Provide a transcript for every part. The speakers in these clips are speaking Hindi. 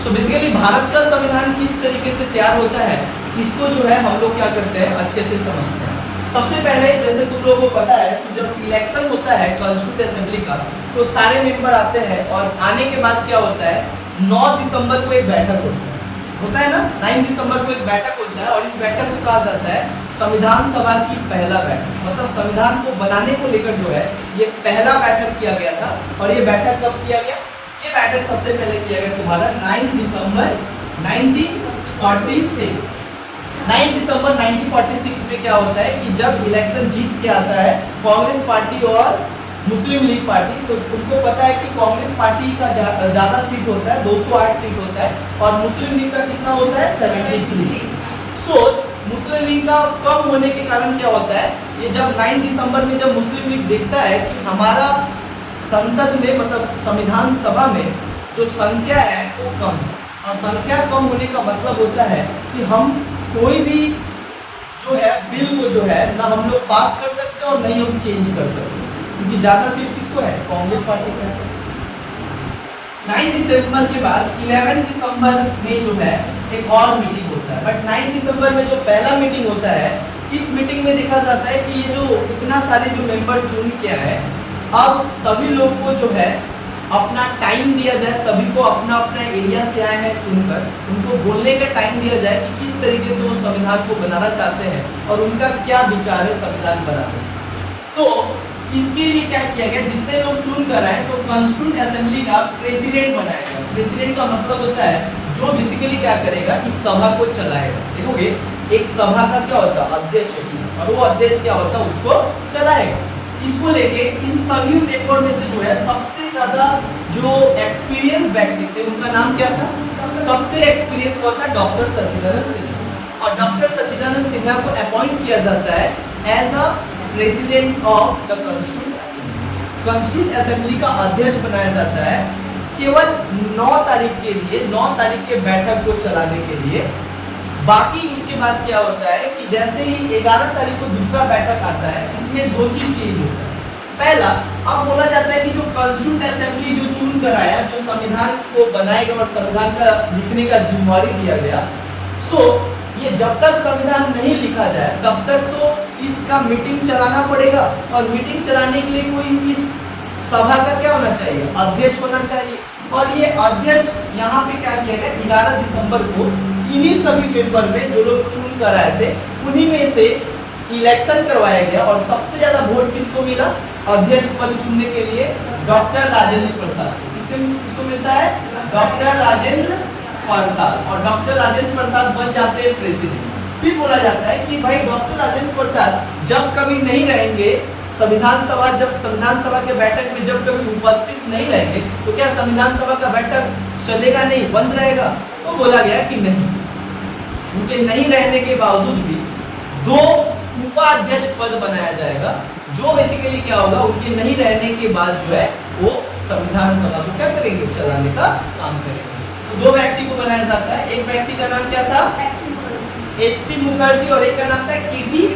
सो बेसिकली भारत का संविधान किस तरीके से तैयार होता है, इसको जो है हम लोग क्या करते हैं, अच्छे से समझते हैं। सबसे पहले जैसे तुम लोगों को पता है कि जब इलेक्शन होता है कॉन्स्टिट्यूंट असेंबली का, तो सारे मेंबर आते हैं और आने के बाद क्या होता है, 9 दिसंबर को एक बैठक होता है ना, 9 दिसंबर को एक बैठक होता है और इस बैठक को कहा जाता है संविधान सभा की पहला बैठक। मतलब संविधान को बनाने को लेकर जो है ये पहला बैठक किया गया था। और ये बैठक कब किया गया, ये बैठक सबसे पहले किया गया तुम्हारा 9 दिसंबर 1946। 9 दिसंबर 1946 में क्या होता है कि जब इलेक्शन जीत के आता है कांग्रेस पार्टी और मुस्लिम लीग पार्टी, तो तुमको पता है कि कांग्रेस पार्टी का ज्यादा सीट होता है, 208 सीट होता है और मुस्लिम लीग का कितना होता है, 73। सो मुस्लिम लीग का कम होने के कारण क्या होता है, ये जब 9 दिसंबर में जब मुस्लिम लीग देखता है कि हमारा संसद में मतलब संविधान सभा में जो संख्या है वो कम है, और संख्या कम होने का मतलब होता है कि हम कोई भी जो है बिल को जो है ना हम लोग पास कर सकते हैं और नहीं हम चेंज कर सकते, क्योंकि ज्यादा सीट किसको है, कांग्रेस पार्टी को है। 9 दिसंबर के बाद 11 दिसंबर में जो है एक और मीटिंग होता है, बट 9 दिसंबर में जो पहला मीटिंग होता है, इस मीटिंग में देखा जाता है कि ये जो इतना सारे जो मेंबर चुन किया है, अब सभी लोग को जो है अपना टाइम दिया जाए, सभी को अपना अपना एरिया से आए हैं चुनकर, उनको बोलने का टाइम दिया जाए कि किस तरीके से वो संविधान को बनाना चाहते हैं और उनका क्या विचार है संविधान बनाने। तो इसके लिए क्या किया गया, जितने लोग चुन कर आए तो कॉन्स्टिट्यूंट असेंबली का प्रेसिडेंट बनाएगा। प्रेसिडेंट का मतलब होता है जो बेसिकली क्या करेगा, इस सभा को चलाएगा। देखोगे एक सभा का क्या होता है, अध्यक्ष होती है, और वो अध्यक्ष क्या होता है, उसको चलाएगा। इसको लेके इन सभी पेपर में से जो है सबसे ज्यादा जो एक्सपीरियंस व्यक्ति थे उनका नाम क्या था, सबसे एक्सपीरियंस होता है डॉक्टर सच्चिदानंद सिन्हा, और डॉक्टर सच्चिदानंद सिन्हा को अपॉइंट किया जाता है as a president of the constituent assembly. Constituent assembly का अध्यक्ष बनाया जाता है केवल 9 तारीख के लिए, 9 तारीख के बैठक को चलाने के लिए। बाकी उसके बाद क्या होता है कि जैसे ही 11 तारीख को दूसरा बैठक आता है, इसमें 2 चीज चेंज होता है। पहला, अब बोला जाता है कि जो कॉन्स्टिट्यूंट असेंबली जो चुन कर आया, जो संविधान को बनाएगा और संविधान का लिखने का जिम्मेवारी दिया गया, सो ये जब तक संविधान नहीं लिखा जाए तब तक तो इसका मीटिंग चलाना पड़ेगा, और मीटिंग चलाने के लिए कोई इस सभा का क्या होना चाहिए, अध्यक्ष होना चाहिए। और ये अध्यक्ष यहाँ पे क्या किया गया, 11 दिसंबर को इन्हीं सभी पेपर में जो लोग चुन कर आए थे उन्हीं में से इलेक्शन करवाया गया, और सबसे ज्यादा वोट किसको मिला, अध्यक्ष पद चुनने के लिए डॉक्टर राजेंद्र प्रसाद। किसको मिलता है, डॉक्टर राजेंद्र प्रसाद, और डॉक्टर राजेंद्र प्रसाद बन जाते हैं प्रेसिडेंट। फिर बोला जाता है कि भाई डॉक्टर राजेंद्र प्रसाद जब कभी नहीं रहेंगे संविधान सभा, जब संविधान सभा के बैठक में जब कभी उपस्थित नहीं रहेंगे तो क्या संविधान सभा का बैठक चलेगा नहीं, बंद रहेगा। तो बोला गया कि नहीं, उनके नहीं रहने के बावजूद भी 2 उपाध्यक्ष पद बनाया जाएगा, जो बेसिकली क्या होगा, उनके नहीं रहने के बाद जो है वो संविधान सभा को क्या करेंगे, चलाने का काम करेंगे। तो 2 व्यक्ति को बनाया जाता है। एक व्यक्ति का नाम क्या था, एस.सी. मुखर्जी, और एक का नाम था के.टी.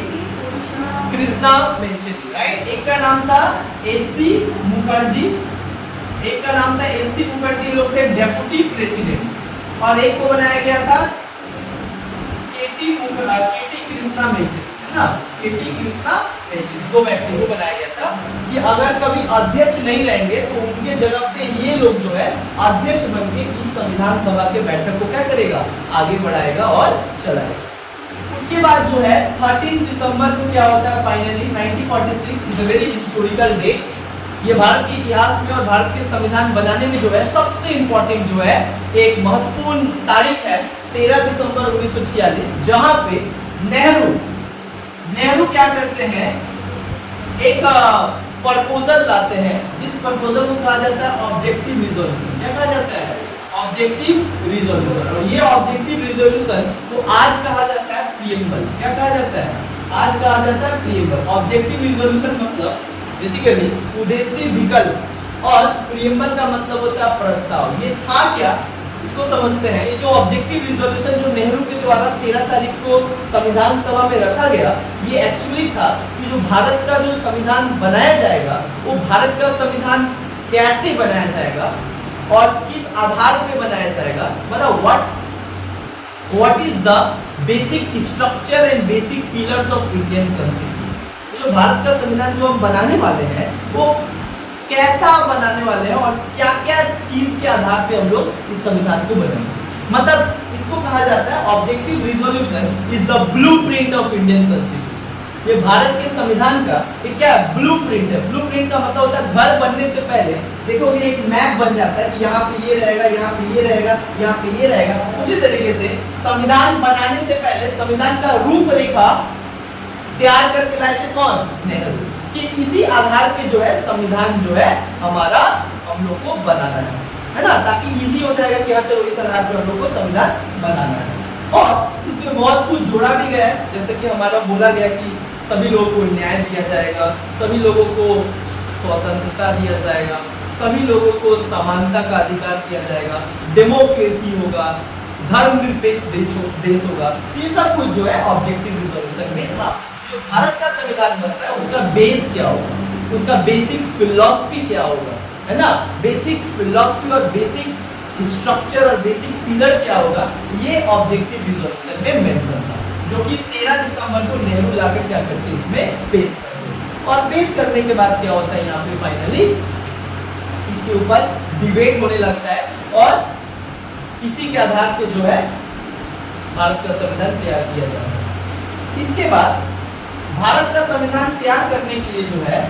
कृष्णा मेंचेती, राइट। एक का नाम था एस.सी. मुखर्जी, एक का नाम था एस.सी. मुखर्जी, ये लोग थे डेप्यूटी प्रेसिडेंट, और एक को बनाया गया था के.टी. कृष्णा मेंचेती, है ना, के.टी. कृष्णा मेंचेती। 2 व्यक्ति को बनाया गया था कि अगर कभी अध्यक्ष नहीं रहेंगे तो उनके जगह पे ये लोग जो है अध्यक्ष बनके इस संविधान सभा के बैठक को क्या करेगा, आगे बढ़ाएगा और चलाएगा। उसके बाद जो है 13 दिसंबर को क्या होता है, finally 1946 is a very historical date. ये भारत के इतिहास में और भारत के संविधान बनाने में जो है सबसे इंपॉर्टेंट जो है एक महत्वपूर्ण तारीख है 13 दिसंबर 1946, जहां पे नेहरू क्या करते हैं, एक प्रपोजल लाते हैं, जिस प्रपोजल को कहा जाता है ऑब्जेक्टिव रिजोल्यूशन। क्या कहा जाता है, ऑब्जेक्टिव रिजोल्यूशन। और ये ऑब्जेक्टिव रिजोल्यूशन को आज कहा जाता है प्रीएम्बल। क्या कहा जाता है, आज कहा जाता है प्रीएम्बल। ऑब्जेक्टिव रिजोल्यूशन मतलब बेसिकली उद्देश्य विकल्प, और प्रीएम्बल का मतलब होता है प्रस्ताव। ये था क्या, इसको समझते हैं। ये जो ऑब्जेक्टिव रिजोल्यूशन जो नेहरू के द्वारा 13 तारीख को संविधान सभा में रखा गया, ये एक्चुअली था कि जो भारत का जो संविधान बनाया जाएगा वो भारत का संविधान कैसे बनाया जाएगा, और किस आधार पे बनाया जाएगा, मतलब what is the basic structure and basic pillars of Indian constitution. जो भारत का संविधान जो हम बनाने वाले हैं वो कैसा बनाने वाले हैं और क्या क्या चीज के आधार पे हम लोग इस संविधान को बनाएंगे। मतलब इसको कहा जाता है objective resolution is the blueprint of Indian constitution. ये भारत के संविधान का एक क्या ब्लूप्रिंट है। ब्लूप्रिंट का मतलब होता है घर बनने से पहले देखोगे एक मैप बन जाता है कि यहाँ पे ये रहेगा, यहाँ पे ये रहेगा, यहाँ पे ये रहेगा। उसी तरीके से संविधान बनाने से पहले संविधान का रूपरेखा तैयार करके लाए थे कौन, नेहरू, कि इसी आधार पे जो है संविधान जो है हमारा हम लोग को बनाना है ना, ताकि इजी हो जाएगा कि हाँ चलो इस आधार पर हम लोग को संविधान बनाना है। और इसमें बहुत कुछ जोड़ा भी गया है, जैसे कि हमारा बोला गया कि सभी लोगों को न्याय दिया जाएगा, सभी लोगों को स्वतंत्रता दिया जाएगा, सभी लोगों को समानता का अधिकार दिया जाएगा, डेमोक्रेसी होगा, धर्मनिरपेक्ष देश होगा। ये सब कुछ जो है ऑब्जेक्टिव रिजोल्यूशन में था। जो भारत का संविधान बनता है उसका बेस क्या होगा, उसका बेसिक फिलॉसफी क्या होगा, है ना, बेसिक फिलॉसफी और बेसिक स्ट्रक्चर और बेसिक पिलर क्या होगा, ये ऑब्जेक्टिव रिजोल्यूशन में मेंशन था, जो कि 13 दिसंबर को नेहरू लाकर क्या करते इसमें पेश करते। और पेश करने के बाद क्या होता है यहाँ पे फाइनली इसके ऊपर डिबेट होने लगता है और इसी के आधार पे जो है भारत का संविधान तैयार किया जाता है। इसके बाद भारत का संविधान तैयार करने के लिए जो है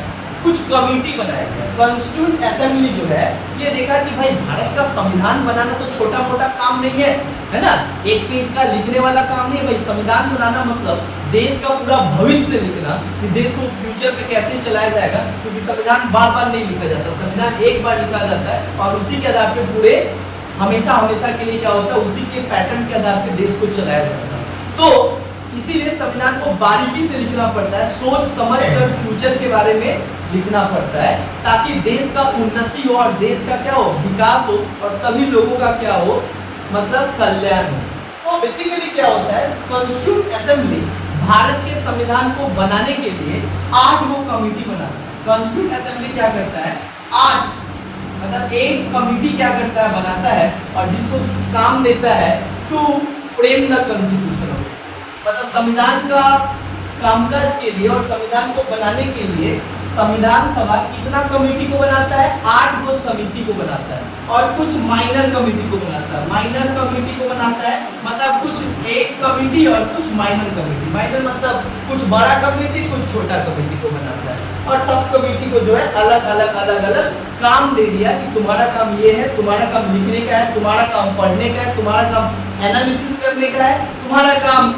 कुछ कमेटी बनाया गया। कॉन्स्टिट्यूएंट असेंबली जो है ये देखा कि भाई भारत का संविधान बनाना तो छोटा मोटा काम नहीं है ना, एक पेज का लिखने वाला काम नहीं है भाई। संविधान बनाना मतलब देश का पूरा भविष्य लिखना कि देश को फ्यूचर में कैसे चलाया जाएगा, क्योंकि संविधान बार बार नहीं लिखा जाता, संविधान एक बार लिखा जाता है और उसी के आधार पर पूरे हमेशा हमेशा के लिए क्या होता है उसी के पैटर्न के आधार पर देश को चलाया जाता है। तो इसीलिए संविधान को बारीकी से लिखना पड़ता है, सोच समझ कर फ्यूचर के बारे में लिखना पड़ता है, ताकि देश का उन्नति हो और देश का क्या हो विकास हो और सभी लोगों का क्या हो मतलब कल्याण हो। तो बेसिकली क्या होता है, कॉन्स्टिट्यूएंट असेंबली भारत के संविधान को बनाने के लिए 8 गो कमेटी बनाता है। कॉन्स्टिट्यूएंट असेंबली क्या करता है 8 मतलब 8 कमेटी क्या करता है बनाता है और जिसको काम देता है टू फ्रेम द कॉन्स्टिट्यूशन, मतलब संविधान का कामकाज के लिए और संविधान को बनाने के लिए संविधान सभा कितना कमेटी को बनाता है 8 गो समिति को बनाता है और कुछ माइनर कमेटी को बनाता है। माइनर कमेटी को बनाता है मतलब कुछ एक कमेटी और कुछ माइनर कमेटी। माइनर मतलब कुछ बड़ा कमेटी कुछ छोटा कमेटी को बनाता है और सब कमेटी को जो है अलग अलग काम दे दिया कि तुम्हारा काम ये है, तुम्हारा काम लिखने का है, तुम्हारा काम पढ़ने का है, तुम्हारा काम एनालिसिस करने का है, तुम्हारा काम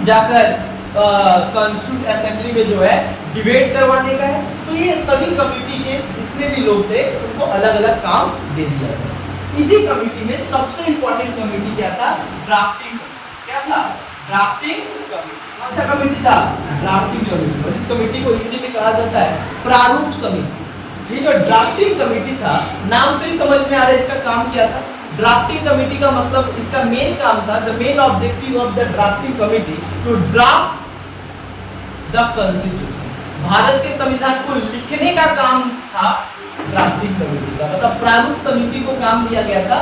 जाकर कॉन्स्टिट्यूएंट असेंबली में जो है डिबेट करवाने का है। तो ये सभी कमेटी के जितने भी लोग थे उनको अलग अलग काम दे दिया गया। इसी कमेटी में सबसे इंपॉर्टेंट कमेटी क्या था, ड्राफ्टिंग। क्या था, ड्राफ्टिंग कमेटी। कौन सा कमेटी था, ड्राफ्टिंग कमेटी। और इस कमेटी को हिंदी में कहा जाता है प्रारूप समिति। ये जो ड्राफ्टिंग कमेटी था नाम से ही समझ में आ रहा है इसका काम क्या था। ड्राफ्टिंग कमेटी का मतलब इसका मेन काम था, the main objective of the drafting committee to draft the constitution. Bharat के संविधान को लिखने का काम था ड्राफ्टिंग कमेटी का, मतलब प्रारूप समिति को काम दिया गया था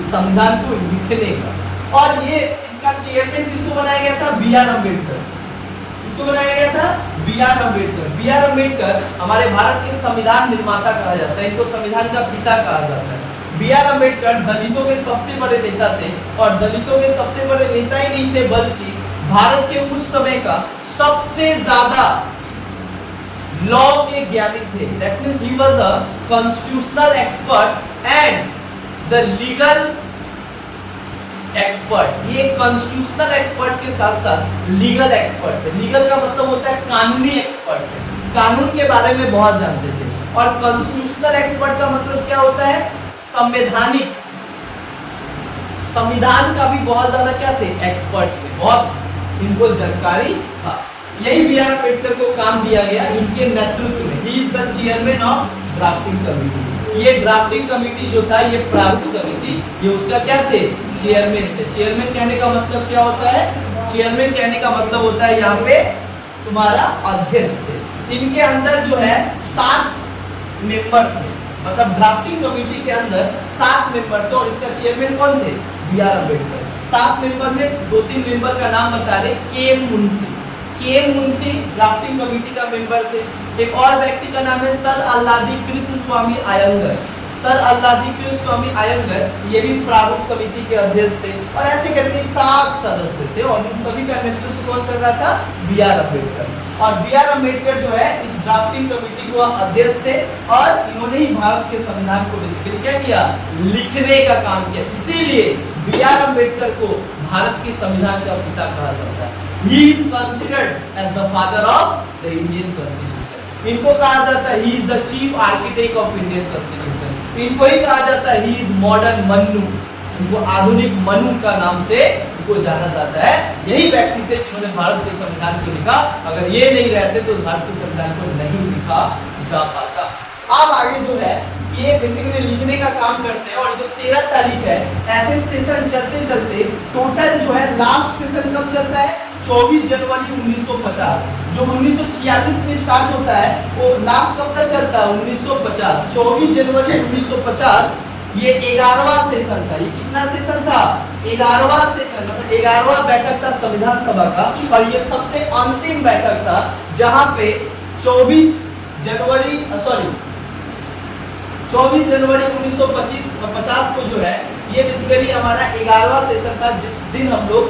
संविधान को लिखने का। और ये इसका चेयरमैन किसको बनाया गया था, बी आर अम्बेडकर। किसको बनाया गया था, B R Ambedkar. B R Ambedkar हमारे भारत के संविधान निर्माता कहा जाता है, इनको संविधान का पिता कहा जाता है। बी आर अम्बेडकर दलितों के सबसे बड़े नेता थे और दलितों के सबसे बड़े नेता ही नहीं थे बल्कि भारत के उस समय का सबसे ज्यादा लॉ के ज्ञानी थे। That means he was a constitutional expert and the legal expert. ये कॉन्स्टिट्यूशनल एक्सपर्ट के साथ साथ लीगल एक्सपर्ट है। लीगल का मतलब होता है कानूनी एक्सपर्ट है, कानून के बारे में बहुत जानते थे। और कॉन्स्टिट्यूशनल एक्सपर्ट का मतलब क्या होता है, संवैधानिक, संविधान का भी बहुत ज्यादा क्या थे, एक्सपर्ट थे, बहुत इनको जानकारी था। यही बी आर अम्बेडकर को काम दिया गया इनके नेतृत्व में। He is the chairman of drafting committee. ये ड्राफ्टिंग कमेटी जो था, ये प्रारूप समिति, ये उसका क्या थे, चेयरमैन थे। चेयरमैन कहने का मतलब क्या होता है, चेयरमैन कहने का मतलब होता है यहाँ पे तुम्हारा अध्यक्ष थे। इनके अंदर जो है 7 मेंबर थे, मतलब ड्राफ्टिंग कमेटी के अंदर 7 मेंबर थे और इसका चेयरमैन कौन थे? B R Ambedkar. 7 मेंबर में 2-3 मेंबर का नाम बता रहे, के एम मुंशी ड्राफ्टिंग कमेटी का मेंबर थे। एक और व्यक्ति का नाम है सर अल्लादी कृष्ण स्वामी अयंगर। सर अल्लादी कृष्ण स्वामी अयंगर ये भी प्रारूप समिति के अध्यक्ष थे और ऐसे करके 7 सदस्य थे और इन सभी का नेतृत्व कौन कर रहा था? B R Ambedkar. और बी आर अम्बेडकर जो है इस ड्राफ्टिंग कमेटी को अध्यक्ष थे और इन्होंने ही भारत के संविधान को बेसिकली क्या किया? लिखने का काम किया। इसीलिए बी आर अम्बेडकर को भारत के संविधान का पिता कहा जाता है। He is considered as the father of the Indian Constitution. इनको कहा जाता है he is the chief architect of Indian Constitution. इनको ही कहा जाता है he is modern मन्नू। इनको आधुनिक मनु का नाम से इनको जाना जाता है। यही व्यक्ति थे जिन्होंने भारत के संविधान को लिखा। अगर ये नहीं रहते तो भारत के संविधान को नहीं लिखा जा पाता। अब आगे जो है ये बेसिकली लिखने का काम करते हैं और जो 13 तारीख है ऐसे सेशन चलते चलते टोटल जो है लास्ट सेशन कब चलता है? 24 जनवरी 1950। जो 1946 में स्टार्ट होता है वो लास्ट कब तक चलता है? 1950। 24 जनवरी 1950 ये 11वां सेशन था। ये कितना सेशन था? 11वां सेशन, मतलब 11वां बैठक था संविधान सभा का और ये सबसे अंतिम बैठक था जहां पे 24 जनवरी 1950 को जो है ये बेसिकली हमारा 11वां सेशन था जिस दिन हम लोग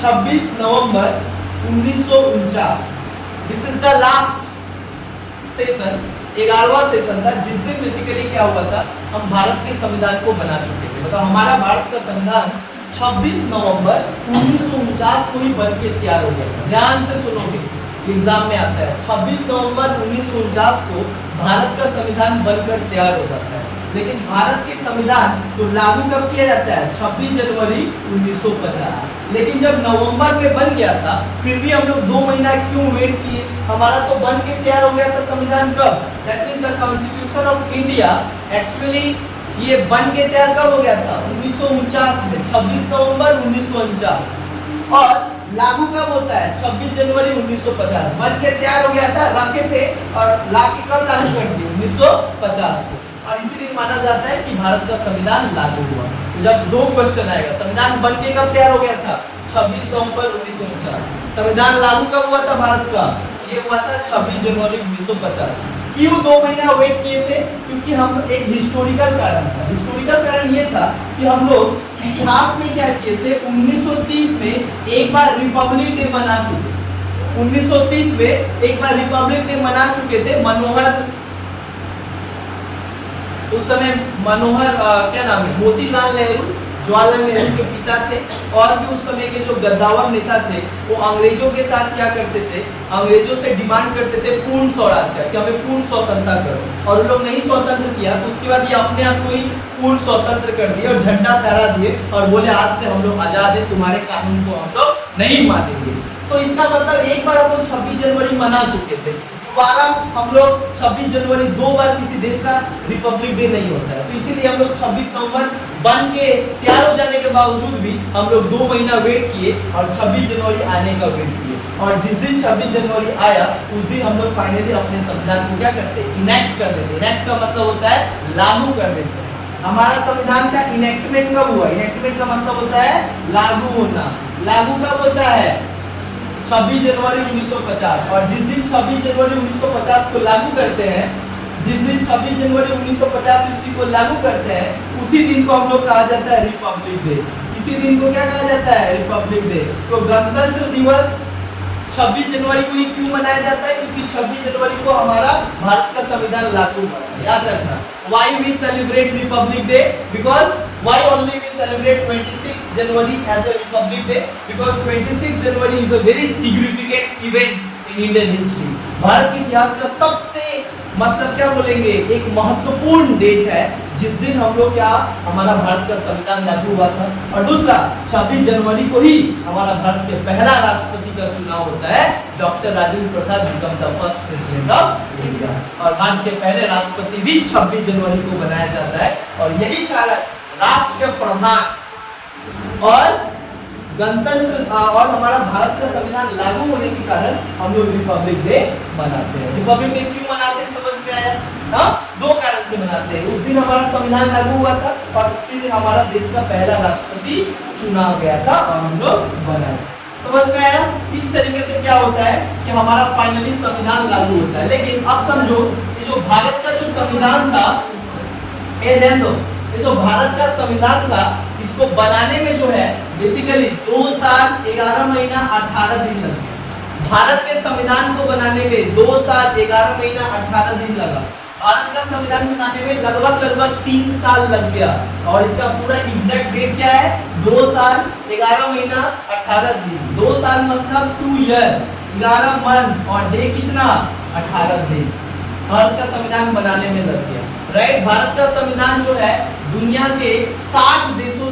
26 नवंबर 1949 this is the last session, 11वां सेशन था जिस दिन बेसिकली क्या हुआ था? हम भारत के संविधान को बना चुके थे। मतलब हमारा भारत का संविधान 26 नवंबर 1949 को ही बन के तैयार हो गया। ध्यान से सुनोगे, एग्जाम में आता है 26 नवंबर 1949 को भारत का संविधान बनकर तैयार हो जाता है। लेकिन भारत के संविधान को लागू कब किया जाता है? 26 जनवरी 1950। लेकिन जब नवंबर में बन गया था फिर भी हम लोग 2 महीना क्यों वेट किए? हमारा तो बन के तैयार हो गया था संविधान कब? That means the constitution of India actually ये बन के तैयार कब हो गया था? 1949 में, 26 नवंबर 1949। और लागू कब होता है? 26 जनवरी 1950। बन के तैयार हो गया था, रखे थे और लाके कब लागू कर दिए? 1950 को। और इसी दिन माना जाता है कि भारत का संविधान लागू हुआ। तो जब 2 क्वेश्चन आएगा, संविधान बन के कब तैयार हो गया था? 26 नवंबर 1949। संविधान लागू कब हुआ था भारत का? ये हुआ था 26 जनवरी 1950। क्यों 2 महीना वेट किए थे? क्योंकि हम एक हिस्टोरिकल कारण था। हिस्टोरिकल कारण ये था कि हम लोग इतिहास में क्या किए थे? 1930 में एक बार रिपब्लिक डे मना चुके। 1930 में एक बार रिपब्लिक डे मना चुके थे। मनोहर, उस समय मनोहर क्या नाम है, मोतीलाल नेहरू, जवाहरलाल नेहरू के पिता थे और भी उस समय के जो गद्दावर नेता थे वो अंग्रेजों के साथ क्या करते थे? अंग्रेजों से डिमांड करते थे पूर्ण स्वराज का, कि हमें पूर्ण स्वतंत्रता करो। और उन लोग नहीं स्वतंत्र किया तो उसके बाद ये अपने आप को ही पूर्ण स्वतंत्र कर दिए और झंडा फहरा दिए और बोले आज से हम लोग आजाद है, तुम्हारे कानून को हम लोग नहीं मानेंगे। तो इसका मतलब एक बार हम लोग 26 जनवरी मना चुके थे, दोबारा हम लोग 26 जनवरी 2 बार किसी देश का रिपब्लिक डे नहीं होता है। तो इसीलिए हम लोग 26 नवंबर बन के तैयार हो जाने के बावजूद भी हम लोग 2 महीना वेट किए और 26 जनवरी आने का वेट किए। और जिस दिन 26 जनवरी आया उस दिन हम लोग फाइनली अपने संविधान को क्या करते हैं? इनेक्ट कर देते। इनेक्ट का मतलब होता है लागू कर देते हैं। हमारा संविधान का इनेक्टमेंट कब हुआ? इनेक्टमेंट का मतलब होता है लागू होना। लागू कब होता है? 26 जनवरी 1950। और जिस दिन 26 जनवरी 1950 को लागू करते हैं, जिस दिन 26 जनवरी 1950 ईस्वी को लागू करते हैं उसी दिन को हम लोग कहा जाता है रिपब्लिक डे। इसी दिन को क्या कहा जाता है? Republic day. तो गणतंत्र दिवस 26 जनवरी को ही क्यों मनाया जाता है? क्योंकि 26 जनवरी को हमारा भारत का संविधान लागू हुआ। याद रखना, why we celebrate Republic Day? Because why only we celebrate 26 January as a Republic Day? Because 26 January is a very significant event in Indian history. Bharat के इतिहास का सबसे मतलब क्या बोलेंगे, एक महत्वपूर्ण डेट है जिस दिन हम लोग क्या, हमारा भारत का संविधान लागू हुआ था। और दूसरा 26 जनवरी को ही हमारा भारत के पहला राष्ट्रपति का चुनाव होता है। Doctor Rajendra Prasad become the first president of India. और भारत के पहले राष्ट्रपति भी 26 जनवरी को बनाया जाता है। और यही कारण राष्ट्र के प्रधान और गणतंत्र और हमारा भारत का संविधान लागू होने के कारण हम लोग रिपब्लिक डे मनाते हैं। रिपब्लिक डे क्यों मनाते हैं समझ में आया? हाँ, दो कारण से मनाते हैं। उस दिन हमारा संविधान लागू हुआ था और उसी दिन हमारा देश का पहला राष्ट्रपति चुना गया था और हम लोग बनाए। समझ में आया? इस तरीके से क्या होता है कि हमारा फाइनली संविधान लागू होता है। लेकिन अब समझो कि जो भारत का जो संविधान था, ये जो भारत का संविधान था, इसको बनाने में जो है बेसिकली 2 साल 11 महीना 18 दिन लग गए। भारत के संविधान को बनाने में 2 साल 11 महीना 18 दिन लगा। भारत का संविधान बनाने में लगभग 3 साल लग गया और इसका पूरा एग्जैक्ट डेट क्या है? 2 साल 11 महीना 18 दिन। 2 साल मतलब 2 ईयर, 11 मंथ और डे कितना? 18 दिन भारत का संविधान बनाने में लग गया। राइट, भारत का संविधान जो है दुनिया के 60 देशों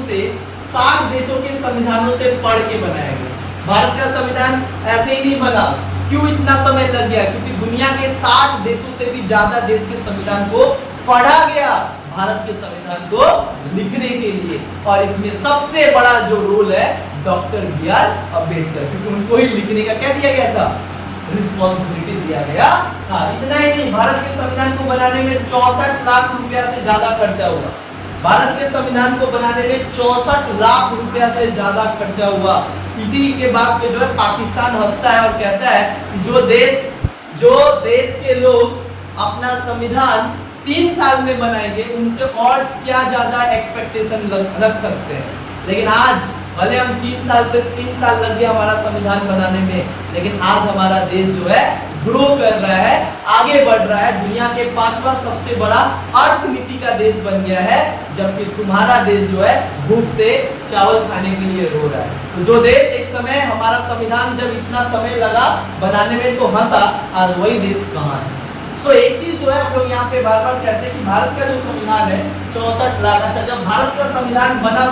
के संविधानों से पढ़ के बनाया गया। भारत का संविधान ऐसे ही नहीं बना। क्यों इतना समय लग गया? क्योंकि दुनिया के 60 देशों से भी ज्यादा देश के संविधान को पढ़ा गया भारत के संविधान को लिखने के लिए। और इसमें सबसे बड़ा जो रोल है डॉक्टर बी.आर. अम्बेडकर, क्योंकि उनको ही लिखने का क्या दिया गया था? रिस्पॉन्सिबिलिटी दिया गया। हाँ, इतना ही नहीं, भारत के संविधान को बनाने में 64 लाख रुपया से ज्यादा खर्चा हुआ। भारत के संविधान को बनाने में 64 लाख रुपया से ज्यादा खर्चा हुआ। इसी के बाद पे जो है पाकिस्तान हंसता है और कहता है कि जो देश के लोग अपना संविधान 3 साल में बनाएंगे उनसे और क्या ज्यादा एक्सपेक्टेशन रख सकते हैं। लेकिन आज भले हम 3 साल लग गया हमारा संविधान बनाने में, लेकिन आज हमारा देश जो है ग्रो कर रहा है, आगे बढ़ रहा है, दुनिया के 5वां सबसे बड़ा अर्थनीति का देश बन गया है, जबकि तुम्हारा देश जो है भूख से चावल खाने के लिए रो रहा है। तो जो देश एक समय हमारा संविधान जब इतना समय लगा बनाने में तो हंसा, आज वही देश कहाँ है? एक चीज जो है हम लोग यहाँ पे बार बार कहते हैं कि भारत का जो संविधान है 64 लाख। अच्छा, जब भारत का संविधान बना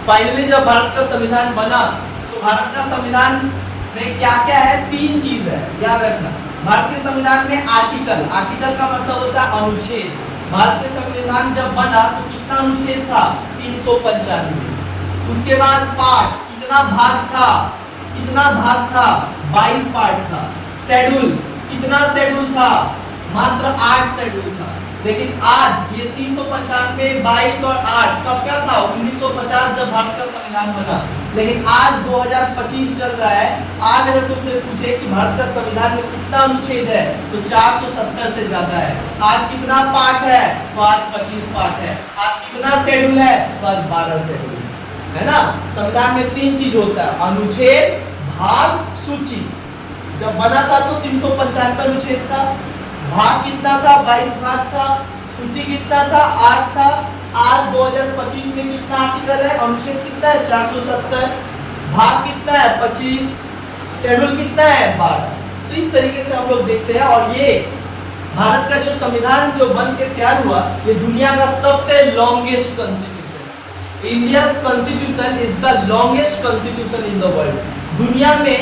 फाइनली जब भारत का संविधान बना, तो भारत का संविधान में क्या क्या है? 3 चीज है, याद रखना। भारत के संविधान में आर्टिकल का मतलब होता है अनुच्छेद। भारत के संविधान जब बना तो कितना अनुच्छेद था? 395। उसके बाद पार्ट, कितना भाग था? 22 पार्ट था। शेड्यूल, कितना शेड्यूल था? मात्र 8 शेड्यूल था। लेकिन आज ये 395, 22 और 8 कब क्या था? 1950 जब भारत का संविधान बना। लेकिन आज 2025 चल रहा है। आज अगर तुमसे पूछे कि भारत का संविधान में कितना अनुच्छेद है तो 470 से ज्यादा है। आज कितना पार्ट है? तो आज 25 पार्ट है। आज कितना शेड्यूल है? तो आज 12 शेड्यूल है ना। संविधान में 3 चीज होता है, अनुच्छेद, भाग, सूची। जब बना था तो 395 अनुच्छेद था, भाग कितना था? 22 भाग था, सूची कितना था? 8 था। आज 2025 में कितना आर्टिकल है? अनुच्छेद कितना है? 470। भाग कितना है? 25। शेड्यूल कितना है? 12। तो इस तरीके से हम लोग देखते हैं। और ये भारत का जो संविधान जो बन के तैयार हुआ, ये दुनिया का सबसे longest constitution. India's constitution is the longest constitution in the world. दुनिया में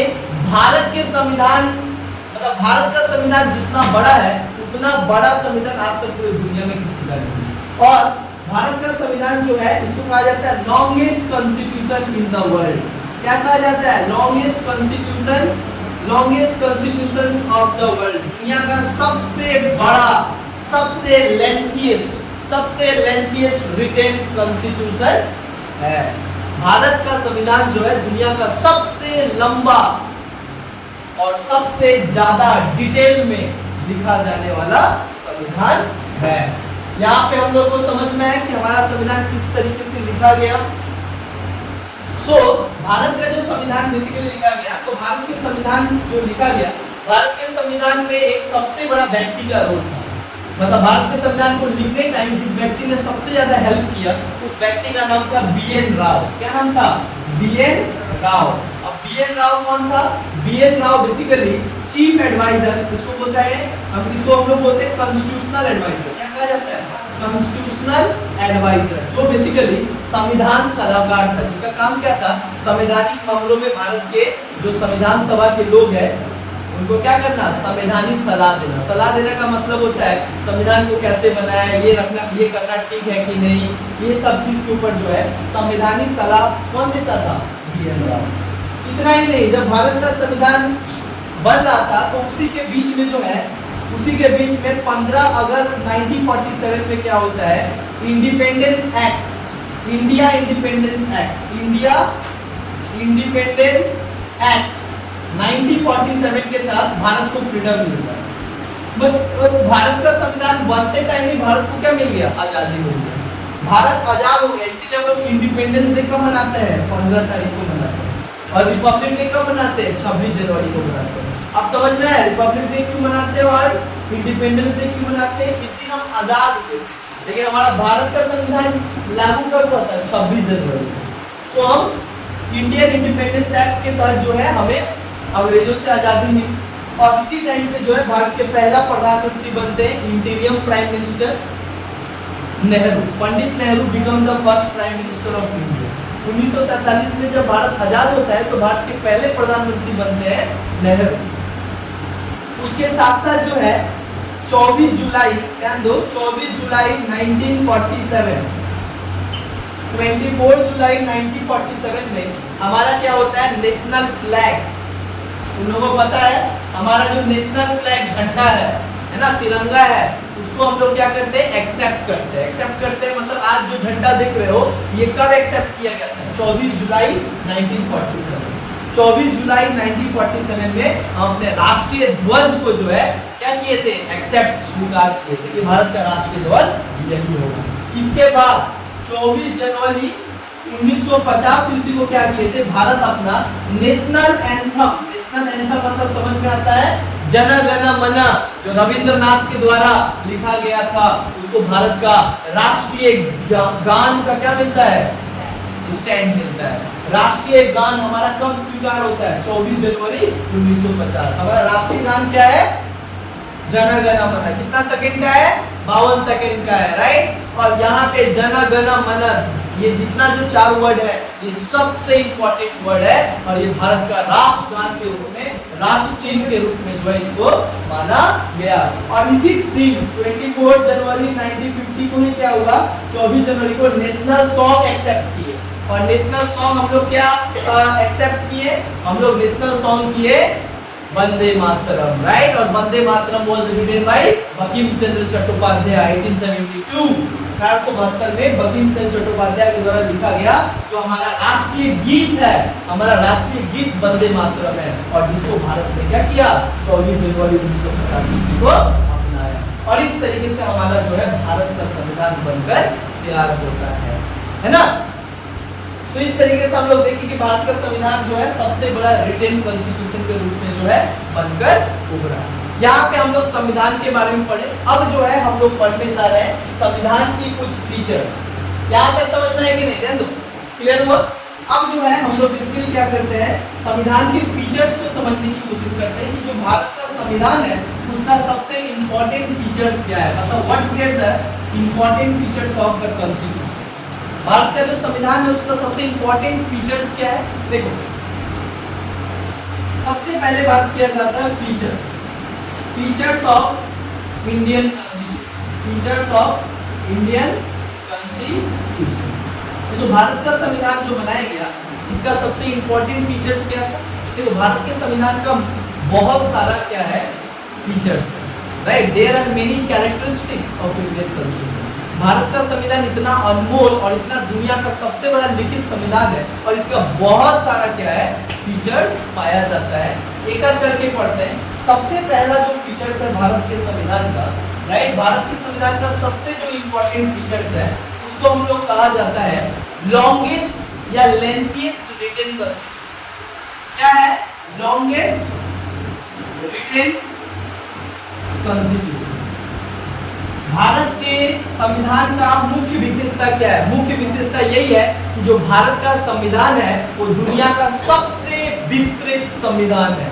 भारत के संविधान, मतलब भारत का संविधान जितना बड़ा है उतना बड़ा संविधान आज तक पूरी दुनिया में किसी का नहीं। और भारत का संविधान जो है इसको कहा जाता है longest constitution in the world. क्या कहा जाता है? Longest constitution of the world. दुनिया का सबसे बड़ा, सबसे लेंथीएस्ट रिटेन कॉन्स्टिट्यूशन है। भारत का संविधान जो है दुनिया का सबसे लंबा और सबसे ज्यादा डिटेल में लिखा जाने वाला संविधान है। यहाँ पे हम लोग को समझ में आया कि हमारा संविधान किस तरीके से लिखा गया। भारत का जो संविधान बेसिकली लिखा गया, तो भारत के संविधान जो लिखा गया, भारत के संविधान में एक सबसे बड़ा व्यक्ति का रोल था। मतलब भारत के संविधान को लिखने टाइम जिस व्यक्ति ने सबसे ज्यादा हेल्प किया उस व्यक्ति का नाम था बी.एन. राव। क्या नाम था? बी.एन. राव। अब बी.एन. राव कौन था? B N. Rao basically chief adviser, इसको बोलता है इसको हम लोग बोलते हैं कॉन्स्टिट्यूशनल एडवाइजर। क्या कहा जाता है? कॉन्स्टिट्यूशनल एडवाइजर, जो बेसिकली संविधान सलाहकार था, जिसका काम क्या था? संवैधानिक मामलों में भारत के जो संविधान सभा के लोग हैं उनको क्या करना, संवैधानिक सलाह देना। सलाह देने का मतलब होता है संविधान को कैसे बनाया, ये रखना, ये करना ठीक है कि नहीं, ये सब चीज के ऊपर जो है संवैधानिक सलाह कौन देता था, बी.एन. राव। इतना ही नहीं, जब भारत का संविधान बन रहा था तो उसी के बीच में जो है, उसी के बीच में 15 अगस्त 1947 में क्या होता है, independence act, India independence act, India independence act 1947 के तहत भारत को फ्रीडम मिलता है। बट भारत का संविधान बनते टाइम ही भारत को क्या मिल गया, आजादी मिल गया, भारत आजाद हो गया। इसीलिए हम लोग इंडिपेंडेंस डे कब मनाते हैं, 15 तारीख को मनाते हैं, और रिपब्लिक डे कब मनाते हैं, 26 जनवरी को मनाते हैं। अब समझ में आया रिपब्लिक डे क्यों मनाते हैं और इंडिपेंडेंस डे क्यों मनाते हैं, इस दिन हम आजाद हुए। लेकिन हमारा भारत का संविधान लागू कब हुआ था, 26 जनवरी को। सो हम इंडियन इंडिपेंडेंस एक्ट के तहत जो है हमें अंग्रेजों से आजादी मिली, और इसी टाइम पे जो है भारत के पहला प्रधानमंत्री बनते हैं इंटीरियम prime minister Nehru, Pandit Nehru become the first prime minister of India. 1947 में जब भारत आजाद होता है तो भारत के पहले प्रधानमंत्री बनते हैं नेहरू। उसके साथ साथ जो है 24 जुलाई 1947, 24 जुलाई 1947 में हमारा क्या होता है, नेशनल फ्लैग। उन लोगों को पता है हमारा जो नेशनल फ्लैग झंडा है ना, तिरंगा है, उसको हम लोग क्या करते हैं, एक्सेप्ट करते हैं। एक्सेप्ट करते हैं मतलब आज जो झंडा देख रहे हो ये कब एक्सेप्ट किया गया था, 24 जुलाई 1947। 24 जुलाई 1947 में हम अपने राष्ट्रीय ध्वज को जो है क्या किए थे, एक्सेप्ट, स्वीकार किए थे कि भारत का राष्ट्रीय ध्वज यही होगा। इसके बाद 24 जनवरी 1950 ईस्वी को क्या किए थे, भारत अपना नेशनल एंथम, नेशनल एंथम मतलब समझ में आता है जन गण मन, जो रविंद्रनाथ के द्वारा लिखा गया था, उसको भारत का राष्ट्रीय गान का क्या मिलता है, स्टैंड मिलता है। राष्ट्रीय गान हमारा कब स्वीकार होता है, 24 जनवरी 1950। हमारा राष्ट्रीय गान क्या है, जन गण मन। कितना सेकंड का है, 52 सेकंड का है, राइट। और यहाँ पे जन गण मन, ये जितना जो 4 वर्ड है ये सबसे इंपॉर्टेंट वर्ड है, और ये भारत का राष्ट्रगान के रूप में, राष्ट्र चिन्ह के रूप में जो है इसको माना गया। और इसी दिन 24 जनवरी 1950 को ही क्या हुआ, 24 जनवरी को नेशनल सॉन्ग एक्सेप्ट किए। और नेशनल सॉन्ग हम लोग क्या एक्सेप्ट किए, हम लोग नेशनल सॉन्ग किए वंदे मातरम, राइट। और Vande Mataram was written by Bankim Chandra Chattopadhyay 1872, 1872 में बंकिम चंद्र चट्टोपाध्याय के द्वारा लिखा गया, जो हमारा राष्ट्रीय गीत है, हमारा राष्ट्रीय गीत वंदे मातरम है, और जिसको भारत ने क्या किया, 24 जनवरी 1950 ईस्वी को अपनाया। और इस तरीके से हमारा जो है भारत का संविधान बनकर तैयार होता है ना। तो इस तरीके से हम लोग देखें कि भारत का संविधान जो है सबसे बड़ा रिटेन कॉन्स्टिट्यूशन के रूप में जो है बनकर उभरा। यहाँ पे हम लोग संविधान के बारे में पढ़े। अब जो है हम लोग पढ़ने जा रहे हैं संविधान की कुछ फीचर्स। यहाँ तक समझ में है कि नहीं, ध्यान दो, क्लियर हुआ। अब जो है हम लोग बेसिकली क्या करते हैं, संविधान के फीचर्स को समझने की कोशिश करते हैं कि जो भारत का संविधान है उसका सबसे इंपॉर्टेंट फीचर्स क्या है, मतलब what were the important features of the constitution. Bharat का जो संविधान है उसका सबसे इंपॉर्टेंट फीचर्स क्या है, देखो सबसे पहले बात किया जाता है features, features of Indian constitution, features of Indian constitution. तो जो भारत का संविधान जो बनाया गया इसका सबसे इंपॉर्टेंट फीचर्स क्या है, देखो भारत के संविधान का बहुत सारा क्या है features, right. There are many characteristics of Indian constitution. Bharat का संविधान इतना अनमोल और इतना दुनिया का सबसे बड़ा लिखित संविधान है, और इसका बहुत सारा क्या है फीचर्स पाया जाता है। एक एक करके पढ़ते हैं। सबसे पहला जो फीचर्स है भारत के संविधान का, राइट, भारत के संविधान का सबसे जो इंपॉर्टेंट फीचर्स है उसको हम लोग कहा जाता है लॉन्गेस्ट या लेंथीएस्ट रिटेन कॉन्स्टिट्यूशन। क्या है, लॉन्गेस्ट रिटेन कॉन्स्टिट्यूशन। भारत के संविधान का मुख्य विशेषता क्या है, मुख्य विशेषता यही है कि जो भारत का संविधान है वो दुनिया का सबसे विस्तृत संविधान है।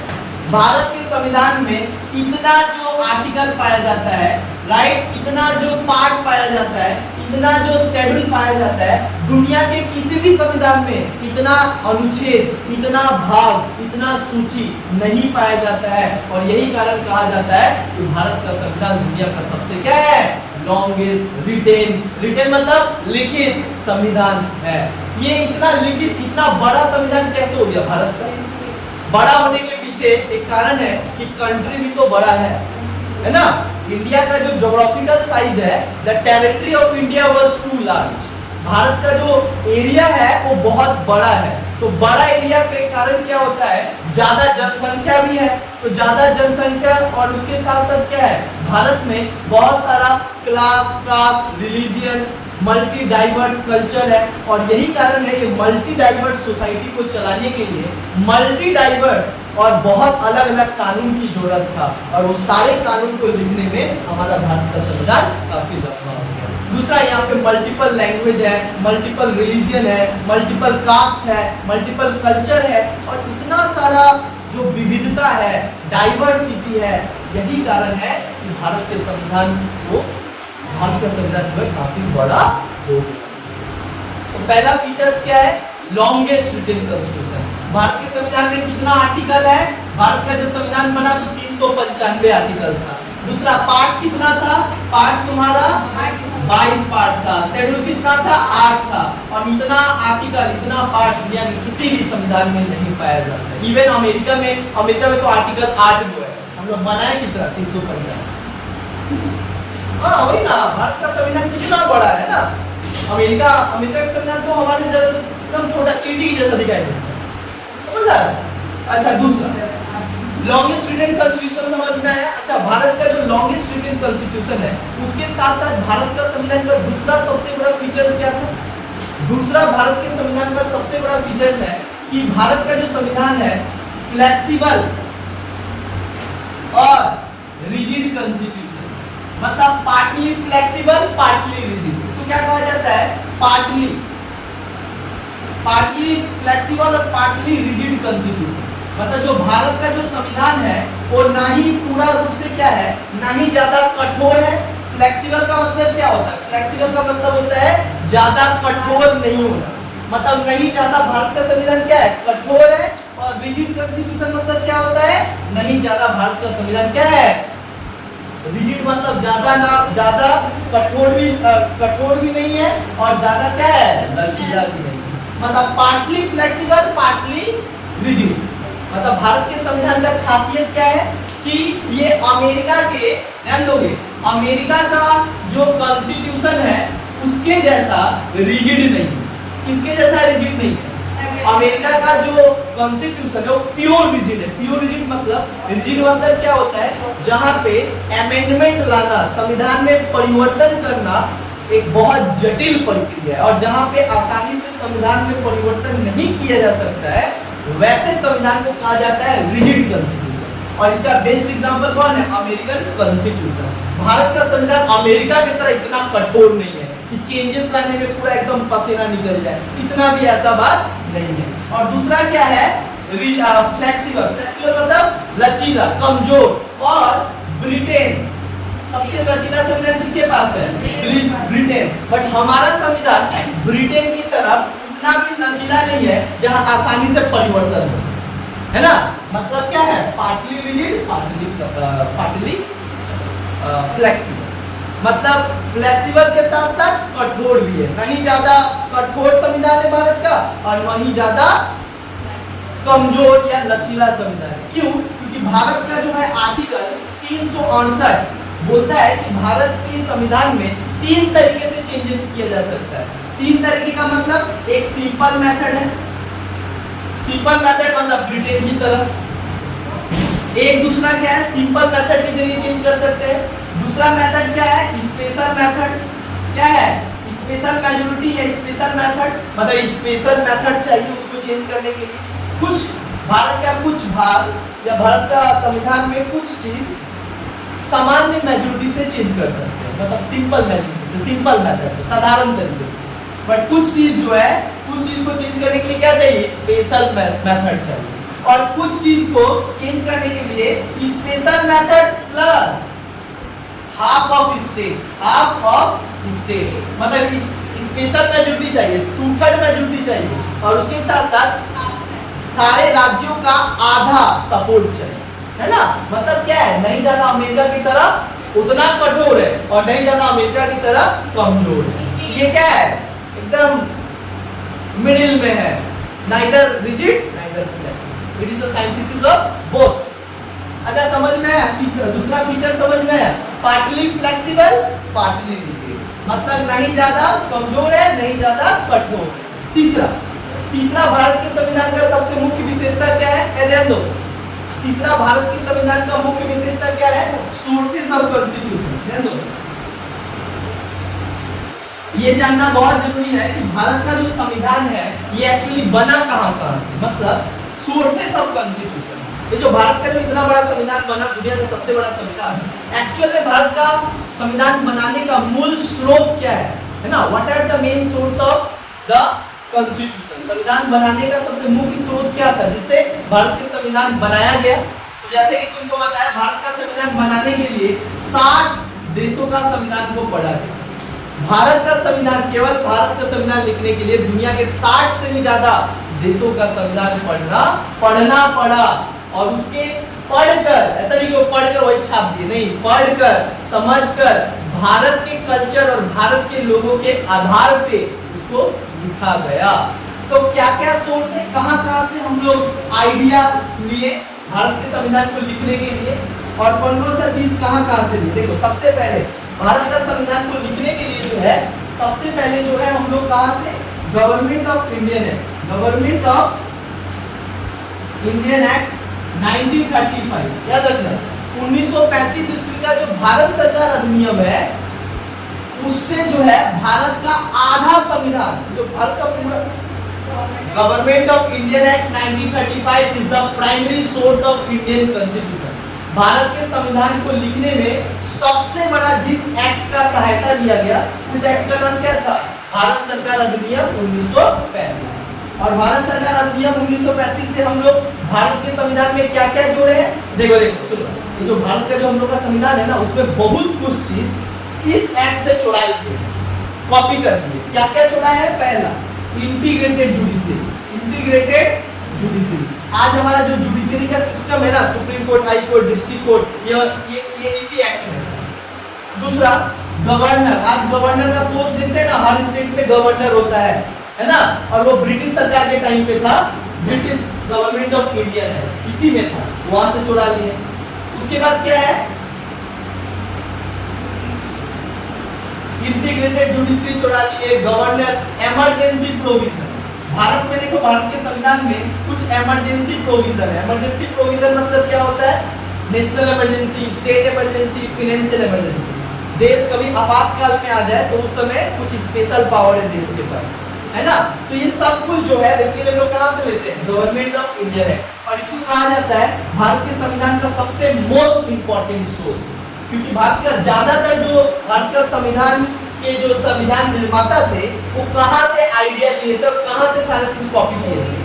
भारत के संविधान में इतना जो आर्टिकल पाया जाता है, राइट, इतना जो पार्ट पाया जाता है, इतना जो शेड्यूल पाया जाता है, दुनिया के किसी भी संविधान में इतना अनुच्छेद, इतना भाग, इतना सूची नहीं पाया जाता है। और यही कारण कहा जाता है कि भारत का संविधान दुनिया का सबसे क्या है, लॉन्गेस्ट रिटेन मतलब लिखित संविधान है। ये इतना लिखित, इतना बड़ा संविधान कैसे हो गया भारत का? बड़ा होने के पीछे एक कारण है कि कंट्री भी तो बड़ा है ना। इंडिया का जो ज्योग्राफिकल साइज है, the territory of India was too large. Bharat का जो एरिया है वो बहुत बड़ा है। तो बड़ा एरिया के कारण क्या होता है, ज्यादा जनसंख्या भी है। तो ज्यादा जनसंख्या और उसके साथ साथ क्या है, भारत में बहुत सारा class, caste, religion, multi diverse culture है। और यही कारण है, ये मल्टी डाइवर्स सोसाइटी को चलाने के लिए मल्टी डाइवर्स और बहुत अलग अलग कानून की जरूरत था। और वो सारे कानून को लिखने में हमारा भारत का संविधान काफी लंबा हो गया। दूसरा, यहाँ पे मल्टीपल लैंग्वेज है, मल्टीपल रिलीजियन है, मल्टीपल कास्ट है, मल्टीपल कल्चर है, और इतना सारा जो विविधता है, डाइवर्सिटी है। यही कारण है कि भारत के संविधान को, भारत का संविधान जो है काफी बड़ा हो गया। तो पहला फीचर्स क्या है, लॉन्गेस्ट रिटेन कॉन्स्टिट्यूशन। भारत के संविधान में कितना आर्टिकल है? भारत का जब संविधान बना तो 395 आर्टिकल था। दूसरा, पार्ट कितना था? पार्ट तुम्हारा 22 पार्ट था। शेड्यूल कितना था? 8 था। और इतना आर्टिकल, इतना पार्ट दुनिया के किसी भी संविधान में नहीं पाया जाता। इवन अमेरिका में तो आर्टिकल 8 को है। हम लोग बनाए कितना? 395। हाँ वही ना, भारत का संविधान कितना बड़ा है ना। अमेरिका का संविधान तो हमारे एकदम छोटा, चींटी की जैसा दिखाई देता है। समझ आ रहा है? अच्छा, दूसरा लॉन्गेस्ट रिटेन कॉन्स्टिट्यूशन समझ में आया। अच्छा, भारत का जो लॉन्गेस्ट रिटेन कॉन्स्टिट्यूशन है, उसके साथ साथ भारत का संविधान का दूसरा सबसे बड़ा फीचर्स क्या था? दूसरा भारत के संविधान का सबसे बड़ा फीचर्स है कि भारत का जो संविधान है फ्लेक्सिबल और रिजिड कॉन्स्टिट्यूशन, मतलब पार्टली फ्लेक्सिबल, पार्टली रिजिड। इसको क्या कहा जाता है? पार्टली फ्लेक्सिबल और पार्टली रिजिड कॉन्स्टिट्यूशन। मतलब जो भारत का जो संविधान है वो ना ही पूरा रूप से क्या है, ना ही ज्यादा कठोर है। फ्लेक्सिबल का मतलब क्या होता है? फ्लेक्सिबल का मतलब होता है ज्यादा कठोर नहीं होना। मतलब नहीं ज्यादा, भारत का संविधान क्या है, कठोर है। और रिजिड कॉन्स्टिट्यूशन मतलब क्या होता है, नहीं ज्यादा भारत का संविधान क्या है, रिजिड मतलब ज्यादा ना, ज्यादा कठोर भी नहीं है और ज्यादा क्या है, लचीला भी नहीं है। मतलब पार्टली फ्लेक्सिबल, पार्टली रिजिड। मतलब भारत के संविधान का खासियत क्या है कि ये अमेरिका के, ध्यान दोगे, अमेरिका का जो कॉन्स्टिट्यूशन है उसके जैसा रिजिड नहीं है। किसके जैसा रिजिड नहीं है? अमेरिका का जो कॉन्स्टिट्यूशन है वो प्योर रिजिड है। प्योर रिजिड मतलब, रिजिड मतलब क्या होता है, जहां पे अमेंडमेंट लाना, संविधान में परिवर्तन करना एक बहुत जटिल प्रक्रिया है। और जहां पे आसानी से संविधान में परिवर्तन नहीं किया जा सकता है, वैसे संविधान को कहा जाता है रिजिड कॉन्स्टिट्यूशन। और इसका बेस्ट एग्जांपल कौन है? American constitution. भारत का संविधान अमेरिका की तरह इतना कठोर नहीं है कि चेंजेस लाने में पूरा एकदम पसीना निकल जाए, इतना भी ऐसा बात नहीं है। और दूसरा क्या है, फ्लेक्सिबल। फ्लेक्सिबल मतलब लचीला, कमजोर। और ब्रिटेन, सबसे लचीला संविधान किसके पास है? ब्रिटेन। बट हमारा संविधान ब्रिटेन की तरफ इतना भी लचीला नहीं है जहां आसानी से परिवर्तन हो, है ना। मतलब क्या है, पार्टली रिजिड, पार्टली फ्लेक्सिबल। मतलब फ्लेक्सिबल के साथ साथ कठोर भी है। नहीं ज्यादा कठोर संविधान है भारत का और नहीं ज्यादा कमजोर या लचीला संविधान है। क्यों? क्योंकि भारत का जो है आर्टिकल 359 बोलता है कि भारत के संविधान में 3 तरीके से चेंजेस किया जा सकता है। 3 तरीके का मतलब, एक सिंपल मेथड है, सिंपल मेथड मतलब ब्रिटेन की तरह। एक दूसरा क्या है, सिंपल मेथड के जरिए चेंज कर सकते हैं। दूसरा मेथड क्या है, स्पेशल मेथड। क्या है? स्पेशल मेजॉरिटी या स्पेशल मेथड, मतलब स्पेशल मेथड चाहिए उसको चेंज करने के लिए। कुछ भारत का कुछ भाग या भारत का संविधान में कुछ चीज सामान्य मेजॉरिटी से चेंज कर सकते हैं, मतलब सिंपल मेजॉरिटी से, सिंपल मेथड से, साधारण तरीके से। बट कुछ चीज जो है, कुछ चीज को चेंज करने के लिए क्या चाहिए, स्पेशल मेथड चाहिए। और कुछ चीज को चेंज करने के लिए special method plus half of state, half of state मतलब स्पेशल मेजोरिटी चाहिए, 2/3 मेजोरिटी चाहिए, और उसके साथ साथ सारे राज्यों का आधा सपोर्ट चाहिए, है ना। मतलब क्या है, नहीं ज्यादा अमेरिका की तरह उतना कठोर है और नहीं ज्यादा अमेरिका की तरह कमजोर है। ये क्या है, एकदम मिडिल में है, neither rigid neither flexible, it is a synthesis of both. अच्छा समझ में आया। दूसरा फीचर समझ में आया, पार्टली फ्लेक्सिबल पार्टली रिजिड, मतलब नहीं ज्यादा कमजोर है नहीं ज्यादा कठोर है। तीसरा भारत के संविधान का सबसे मुख्य विशेषता क्या है, ध्यान दो। तीसरा भारत के संविधान का मुख्य विशेषता क्या है, सोर्सेस ऑफ कॉन्स्टिट्यूशन, ध्यान दो। ये जानना बहुत जरूरी है कि भारत का जो संविधान है ये एक्चुअली बना कहां से, मतलब सोर्सेस ऑफ कॉन्स्टिट्यूशन। ये जो भारत का जो इतना बड़ा संविधान बना, दुनिया का सबसे बड़ा संविधान, एक्चुअल में भारत का संविधान बनाने का मूल स्रोत क्या है ना, what are the main source of the constitution. संविधान बनाने का सबसे मुख्य स्रोत क्या था जिससे भारत के संविधान बनाया गया। तो जैसे कि तुमको बताया, भारत का संविधान बनाने के लिए 60 देशों का संविधान को पढ़ा गया। भारत का संविधान, केवल भारत का संविधान लिखने के लिए दुनिया के 60 से भी ज्यादा देशों का संविधान पढ़ना पड़ा, और उसके पढ़कर, ऐसा नहीं कि वो पढ़कर वही छाप दिए, नहीं, पढ़कर समझकर भारत के कल्चर और भारत के लोगों के आधार पे उसको लिखा गया। तो क्या क्या सोर्स है, कहां से हम लोग आइडिया लिए भारत के संविधान को लिखने के लिए, और कौन कौन सा चीज कहां से लिए। देखो सबसे पहले भारत का संविधान को लिखने के लिए जो है, सबसे पहले जो है हम लोग कहां से, गवर्नमेंट ऑफ इंडियन है, गवर्नमेंट ऑफ इंडियन एक्ट 1935, याद रखना। 1935 ईस्वी का जो भारत सरकार अधिनियम है, उससे जो है भारत का आधा संविधान, जो भारत का पूरा government of Indian act 1935 is the primary source of Indian constitution. Bharat के संविधान को लिखने में सबसे बड़ा जिस एक्ट का सहायता लिया गया, उस एक्ट का नाम क्या था, भारत सरकार अधिनियम 1935। और भारत सरकार अधिनियम 1935 से हम लोग भारत के संविधान में क्या क्या जोड़े हैं, देखो सुनो, ये जो भारत का जो हम लोग का संविधान है ना, उसमें बहुत कुछ चीज इस एक्ट से चुराई गई, कॉपी कर दी। क्या क्या चुरा है, पहला इंटीग्रेटेड जुडिशरी, इंटीग्रेटेड जुडिशरी। आज हमारा जो जुडिशरी का सिस्टम है ना, supreme court, high court, district court, ये इसी एक्ट में। दूसरा गवर्नर, आज गवर्नर का पोस्ट देखते हैं ना, हर स्टेट में गवर्नर होता है ना, और वो ब्रिटिश सरकार के टाइम पे था, ब्रिटिश गवर्नमेंट ऑफ इंडिया है, इसी में था, वहां से चुरा लिए। उसके बाद क्या है, इंटीग्रेटेड जुडिशरी चुरा लिए, गवर्नर, इमरजेंसी प्रोविजन। भारत में देखो, भारत के संविधान में कुछ इमरजेंसी प्रोविजन है। इमरजेंसी प्रोविजन मतलब क्या होता है, national emergency, state emergency, financial emergency. देश कभी आपातकाल में आ जाए तो उस समय कुछ स्पेशल पावर है देश के पास, है ना। तो ये सब कुछ जो है बेसिकली हम लोग कहां से लेते हैं, गवर्नमेंट ऑफ इंडिया है, और इसको कहा जाता है भारत के संविधान का सबसे मोस्ट इंपॉर्टेंट सोर्स, क्योंकि भारत का ज्यादातर जो भारत का संविधान के जो संविधान निर्माता थे वो कहां से आइडिया लिए थे, कहां से सारी चीज कॉपी किए थे,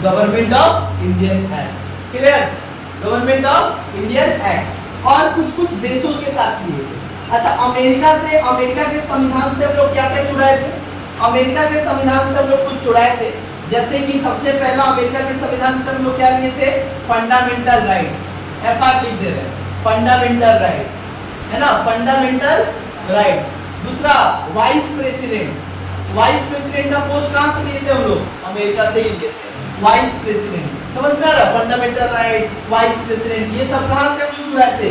government of Indian act, clear, government of Indian act, और कुछ कुछ देशों के साथ लिए थे। अच्छा, अमेरिका के संविधान से हम लोग क्या क्या चुराए थे, अमेरिका के संविधान से हम लोग कुछ चुराए थे, जैसे कि सबसे पहला अमेरिका के संविधान से हम लोग क्या लिए थे, फंडामेंटल राइट्स, एफआर लिख दे रहे हैं, फंडामेंटल राइट्स, है ना, फंडामेंटल राइट्स। दूसरा वाइस प्रेसिडेंट का पोस्ट कहां से लिए थे हम लोग, अमेरिका से ही लिए थे, वाइस प्रेसिडेंट, समझ में आ रहा, फंडामेंटल राइट, वाइस प्रेसिडेंट, ये सब कहां से हम लोग चुराए थे,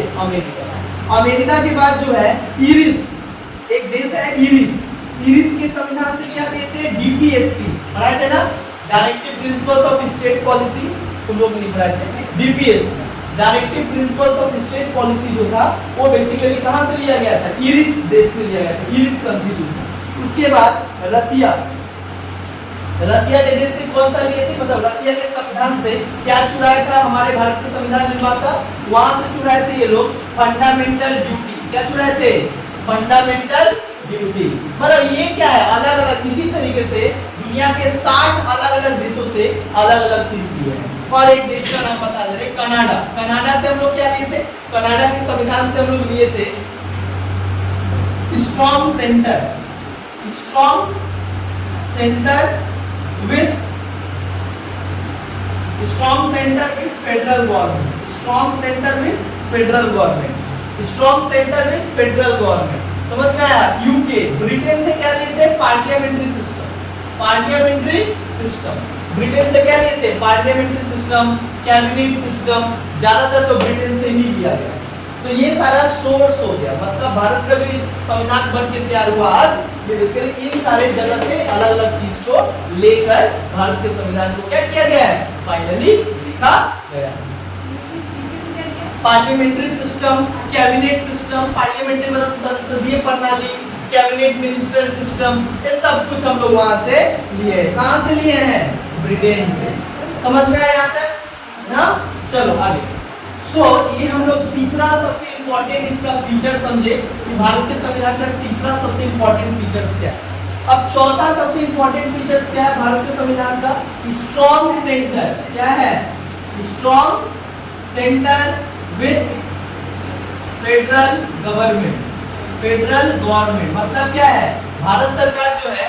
अमेरिका के बाद जो है इरिस, एक देश है इरिस के संविधान से क्या लिए थे, डीपीएसपी पढ़ाए थे ना, directive principles of state policy, तुम लोग नहीं पढ़ाए थे, DPSP, directive principles of state policy जो था वो बेसिकली कहां से लिया गया था, इरिस देश से लिया गया था, इरिस कॉन्स्टिट्यूशन। उसके बाद रसिया के देश से कौन सा लिए थे, मतलब रसिया के संविधान से क्या चुराया था हमारे भारत के संविधान निर्माता, वहां से चुराए थे ये लोग फंडामेंटल ड्यूटी, क्या चुराए थे, फंडामेंटल ड्यूटी। मतलब ये क्या है, अलग अलग, इसी तरीके से दुनिया के 60 अलग अलग देशों से अलग अलग चीज दी है। और एक देश का नाम बता दे रहे, कनाडा से हम लोग क्या लिए थे, कनाडा के संविधान से हम लोग लिए थे strong centre, strong centre with strong centre with federal government, strong centre with federal government, strong centre with federal government. समझ में आया? यूके, ब्रिटेन से क्या लेते हैं? Parliamentary system, parliamentary system. Britain से क्या लेते हैं? पार्लियामेंट्री सिस्टम, कैबिनेट सिस्टम, ज्यादातर तो ब्रिटेन से ही लिया गया। तो ये सारा सोर्स हो गया, मतलब भारत का जो संविधान बन के तैयार हुआ आज, ये बेसिकली इन सारे जगह से अलग अलग चीज को लेकर भारत के संविधान को क्या किया गया है? फाइनली लिखा गया। Parliamentary system, cabinet system, parliamentary मतलब संसदीय प्रणाली, कैबिनेट मिनिस्टर सिस्टम, ये सब कुछ हम लोग वहां से लिए। कहां से लिए हैं? ब्रिटेन से। समझ में आया यहाँ तक ना? चलो आगे। ये हम लोग तीसरा सबसे इंपॉर्टेंट इसका फीचर समझे कि भारत के संविधान का तीसरा सबसे इंपॉर्टेंट फीचर्स क्या है। अब चौथा सबसे इंपॉर्टेंट फीचर्स क्या है भारत के संविधान का? Strong centre. क्या है? Strong centre with federal government, federal government मतलब क्या है? भारत सरकार जो है,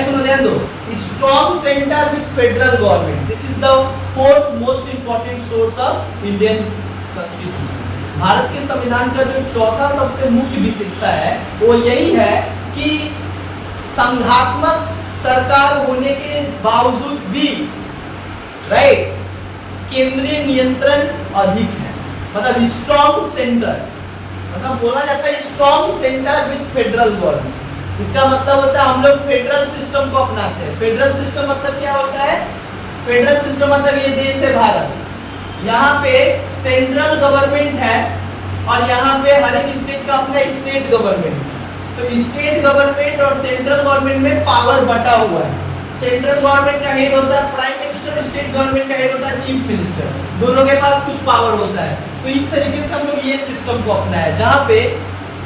सुनो ध्यान दो, strong centre with federal government, this is the fourth most important source of Indian constitution. Bharat के संविधान का जो चौथा सबसे मुख्य विशेषता है वो यही है कि संघात्मक सरकार होने के बावजूद भी राइट केंद्रीय नियंत्रण अधिक है। मतलब स्ट्रॉन्ग सेंटर, मतलब बोला जाता है strong centre with federal government. इसका मतलब होता है हम लोग फेडरल सिस्टम को अपनाते हैं। फेडरल सिस्टम मतलब क्या होता है? फेडरल सिस्टम मतलब ये देश है भारत, यहाँ पे सेंट्रल गवर्नमेंट है और यहाँ पे हर एक स्टेट का अपना स्टेट गवर्नमेंट। तो स्टेट गवर्नमेंट और सेंट्रल गवर्नमेंट में पावर बटा हुआ है। सेंट्रल गवर्नमेंट का हेड होता है प्राइम मिनिस्टर, स्टेट गवर्नमेंट का हेड होता है चीफ मिनिस्टर। दोनों के पास कुछ पावर होता है। तो इस तरीके से हम लोग ये सिस्टम को अपनाया जहाँ पे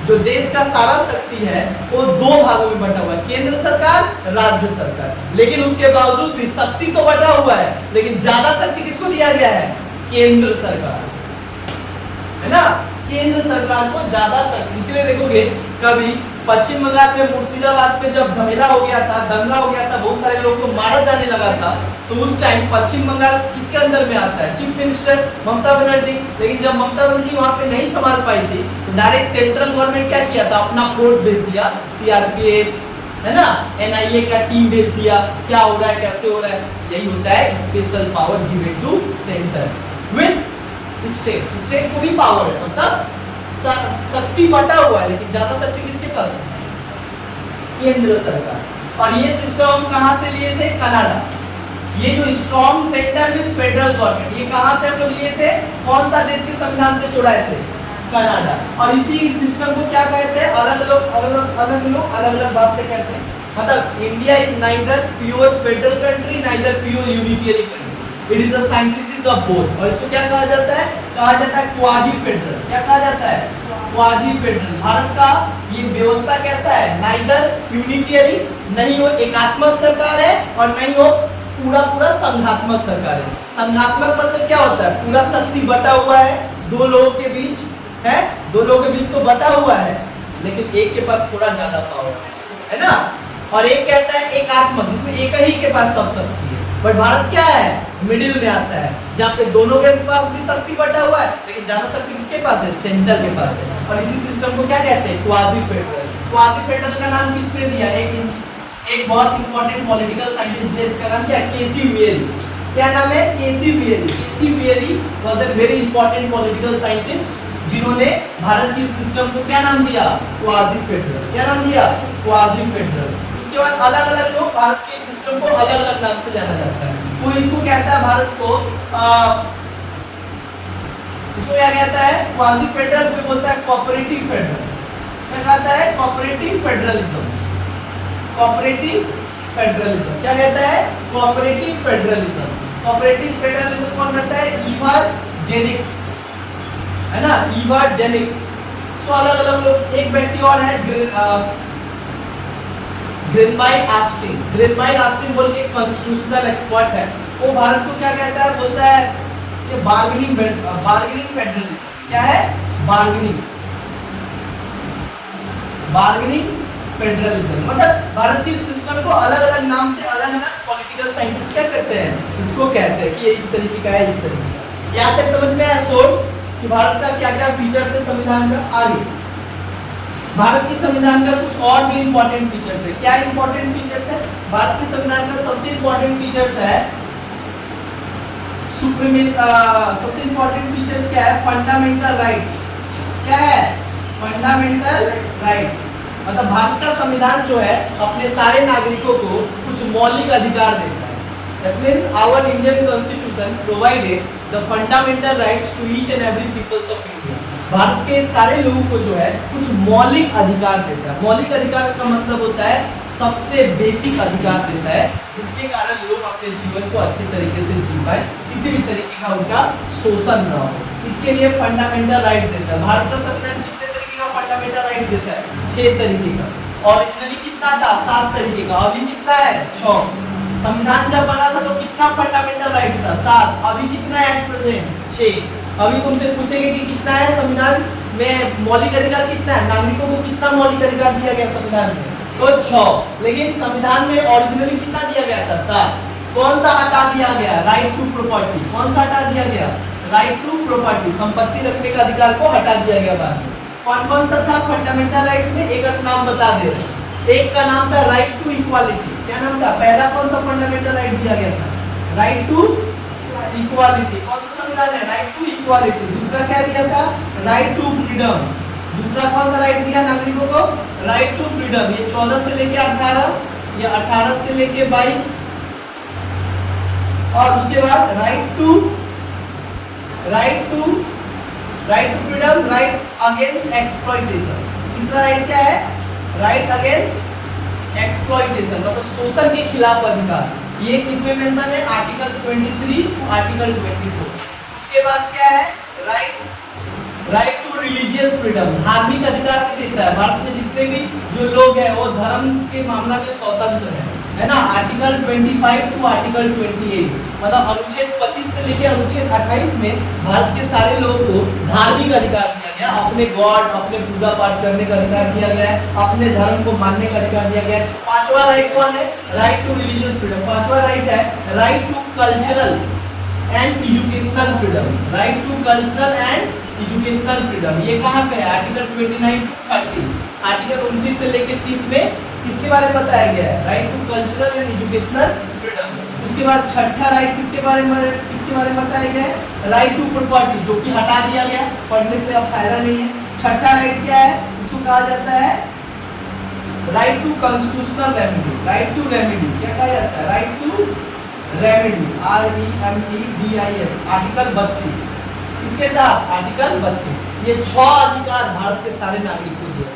जो देश का सारा शक्ति है वो दो भागों में बटा हुआ है, केंद्र सरकार, राज्य सरकार। लेकिन उसके बावजूद भी शक्ति तो बटा हुआ है, लेकिन ज्यादा शक्ति किसको दिया गया है? केंद्र सरकार, है ना? केंद्र सरकार को ज्यादा शक्ति। इसलिए देखोगे कभी पश्चिम बंगाल में मुर्शिदाबाद में जब झमेला हो गया था, दंगा हो गया था, बहुत सारे लोगों को मारा जाने लगा था, तो उस टाइम पश्चिम बंगाल किसके अंदर में आता है? Chief minister Mamata Banerjee. लेकिन जब ममता बनर्जी वहां पे नहीं संभाल पाई थी तो डायरेक्ट सेंट्रल गवर्नमेंट क्या किया था? अपना फोर्स भेज दिया, सीआरपीएफ, है ना, एनआईए का टीम भेज दिया। क्या हो रहा है, कैसे हो रहा है? यही होता है special power given to centre with state. State को भी पावर है, मतलब शक्ति बटा हुआ है, लेकिन ज्यादा शक्ति किसके पास है? केंद्र सरकार। और ये सिस्टम हम कहां से लिए थे? कनाडा। ये जो strong centre with federal government, ये कहां से हम लोग लिए थे? कौन सा देश के संविधान से चुराए थे? कनाडा। और इसी सिस्टम को क्या कहते हैं? अलग लोग अलग अलग बात से कहते हैं। मतलब India is neither pure federal country neither pure unitary country, it is a synthesis of both. और इसको क्या कहा जाता है? कहा जाता है क्वाजी फेडरल। क्या कहा जाता है? Quasi federal. भारत का ये व्यवस्था कैसा है? नाइदर यूनिटरी, नहीं वो एकात्मक सरकार है और नहीं वो पूरा संघात्मक सरकार है। संघात्मक मतलब क्या होता है? पूरा शक्ति बटा हुआ है दो लोगों के बीच, है दो लोगों के बीच तो बटा हुआ है, लेकिन एक के पास थोड़ा ज्यादा पावर है ना। और एक कहता है एकात्मक, जिसमें एक ही के पास सब शक्ति है। बट भारत क्या है? मिडिल में आता है, जहाँ पे दोनों के पास भी शक्ति बटा हुआ है, लेकिन ज्यादा शक्ति किसके पास है? सेंटर के पास है। और इसी सिस्टम को क्या कहते हैं? Quasi federal. क्वाजी फेडरल का नाम किसने दिया? एक बहुत इंपॉर्टेंट पॉलिटिकल साइंटिस्ट है, इसका नाम क्या है? K C Wheare. क्या नाम है? K C Wheare. K C Wheare was a very important political scientist जिन्होंने भारत की सिस्टम को क्या नाम दिया? Quasi federal. क्या नाम दिया? Quasi federal. उसके बाद अलग अलग लोग भारत के सिस्टम को अलग अलग नाम से जाना जाता है। कोई इसको कहता है भारत को इसको क्या कहता है? Quasi federal. कोई बोलता है कोऑपरेटिव फेडरल। क्या कहता है? Cooperative federalism. कोऑपरेटिव फेडरलिज्म क्या कहता है? Cooperative federalism. कोऑपरेटिव फेडरलिज्म कौन करता है? इवार जेनिक्स, है ना, इवार जेनिक्स। सो अलग अलग लोग। एक व्यक्ति और है ग्रेनमाइल ऑस्टिन। ग्रेनमाइल ऑस्टिन बोल के कॉन्स्टिट्यूशनल एक्सपर्ट है। वो भारत को क्या कहता है? बोलता है ये बार्गेनिंग फेडरलिज्म। क्या है? बार्गेनिंग बार्गेनिंग फेडरलिज्म, मतलब भारत के सिस्टम को अलग अलग नाम से अलग अलग पॉलिटिकल साइंटिस्ट क्या करते हैं, उसको कहते हैं कि ये इस तरीके का है, इस तरीके का। यहाँ तक समझ में आया सोर्स कि भारत का क्या क्या फीचर्स है संविधान का। आगे भारत के संविधान का कुछ और भी इंपॉर्टेंट फीचर्स है। क्या इंपॉर्टेंट फीचर्स है भारत के संविधान का? सबसे इंपॉर्टेंट फीचर्स है सबसे इंपॉर्टेंट फीचर्स क्या है? Fundamental rights. क्या है? फंडामेंटल राइट्स, मतलब भारत का संविधान जो है अपने सारे नागरिकों को कुछ मौलिक अधिकार देता है। That means our Indian Constitution provided the fundamental rights to each and every peoples of India. Bharat के सारे लोगों को जो है कुछ मौलिक अधिकार देता है। मौलिक अधिकार का मतलब होता है सबसे बेसिक अधिकार देता है, जिसके कारण लोग अपने जीवन को अच्छे तरीके से जी पाए, किसी भी तरीके का उनका शोषण न हो। इसके लिए फंडामेंटल राइट्स देता है। भारत का संविधान कितने तरीके का फंडामेंटल राइट्स देता है? 6 तरीके का। ओरिजिनली कितना था? 7 तरीके का। अभी कितना है? 6। संविधान जब बना था तो कितना फंडामेंटल राइट्स था? 7। अभी कितना है एट प्रेजेंट? 6। अभी तुमसे पूछेंगे कि कितना है संविधान में मौलिक अधिकार, कितना है नागरिकों को, कितना मौलिक अधिकार दिया गया संविधान में? तो 6। लेकिन संविधान में ओरिजिनली कितना दिया गया था? 7। कौन सा हटा दिया गया? Right to property. कौन सा हटा दिया गया? राइट टू प्रॉपर्टी, संपत्ति रखने का अधिकार को हटा दिया गया बाद में। कौन कौन सा था फंडामेंटल राइट्स में? एक एक नाम बता दे रहे। एक का नाम था राइट टू इक्वालिटी। क्या नाम था? पहला कौन सा फंडामेंटल राइट दिया गया था? Right to equality. कौन सा संविधान है? Right to equality. दूसरा क्या दिया था? Right to freedom. दूसरा कौन सा राइट दिया नागरिकों को? Right to freedom. ये 14 से लेके 18, ये 18 से लेके 22, और उसके बाद right to freedom, right against exploitation. तीसरा राइट क्या है? राइट अगेंस्ट एक्सप्लॉइटेशन, मतलब शोषण के खिलाफ अधिकार। ये किसमें मेंशन है? Article 23 to article 24। उसके बाद क्या है? राइट टू रिलीजियस फ्रीडम, धार्मिक अधिकार भी देता है। भारत में जितने भी जो लोग हैं वो धर्म के मामला में स्वतंत्र है ना। आर्टिकल 25 टू आर्टिकल 28, मतलब अनुच्छेद 25 से लेकर अनुच्छेद 28 में भारत के सारे लोगों को धार्मिक अधिकार दिया गया। अपने गॉड, अपने पूजा पाठ करने का अधिकार दिया गया है, अपने धर्म को मानने का अधिकार दिया गया है। 5वां राइट कौन है? Right to religious freedom. 5वां राइट है right to cultural and educational freedom. Right to cultural and educational freedom, ये कहाँ पे है? Article 29 to 30। आर्टिकल 29 से लेकर 30 में किसके बारे में बताया गया है? Right to cultural and educational freedom. उसके बाद 6ठा राइट किसके बारे में बताया गया है? राइट टू प्रॉपर्टी, जो कि हटा दिया गया, पढ़ने से अब फायदा नहीं है। 6ठा राइट क्या है? उसको कहा जाता है right to constitutional remedy. Right to remedy क्या कहा जाता है? Right to remedy, REMEDIS, article 32। इसके तहत आर्टिकल 32 ये 6 अधिकार भारत के सारे नागरिक को दिए।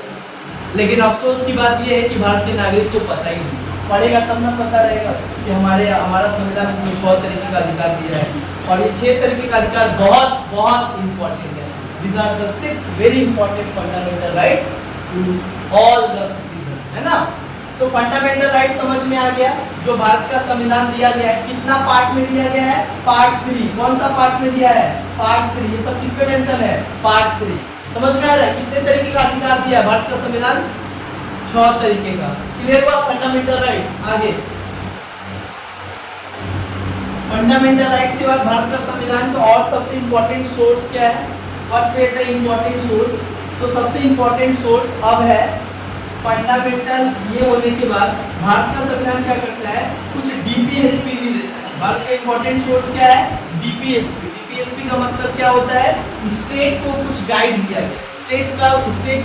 लेकिन अफसोस की बात यह है कि भारत के नागरिक को पता ही नहीं। पढ़ेगा तब ना पता रहेगा कि हमारा संविधान में 6 तरीके का अधिकार दिया है, और ये 6 तरीके का अधिकार बहुत बहुत इंपॉर्टेंट है। These are the 6 very important fundamental rights to all the citizens, है ना। तो फंडामेंटल राइट समझ में आ गया। जो भारत का संविधान दिया गया है कितना पार्ट में दिया गया है? पार्ट 3। कौन सा पार्ट में दिया है? पार्ट 3। ये सब किसपे मेंशन है? पार्ट 3। समझ में आ रहा है कितने तरीके का अधिकार दिया है भारत का संविधान? 6 तरीके का। क्लियर हुआ फंडामेंटल राइट्स। आगे फंडामेंटल राइट्स के बाद भारत का संविधान का और सबसे इंपॉर्टेंट सोर्स क्या है? What is the important source? तो सबसे इंपॉर्टेंट सोर्स अब है फंडामेंटल। ये होने के बाद भारत का संविधान क्या करता है? कुछ डीपीएसपी भी देता है। भारत का इंपॉर्टेंट सोर्स क्या है? डीपीएसपी। डीपीएसपी का मतलब क्या होता है? स्टेट को कुछ गाइड दिया गया, स्टेट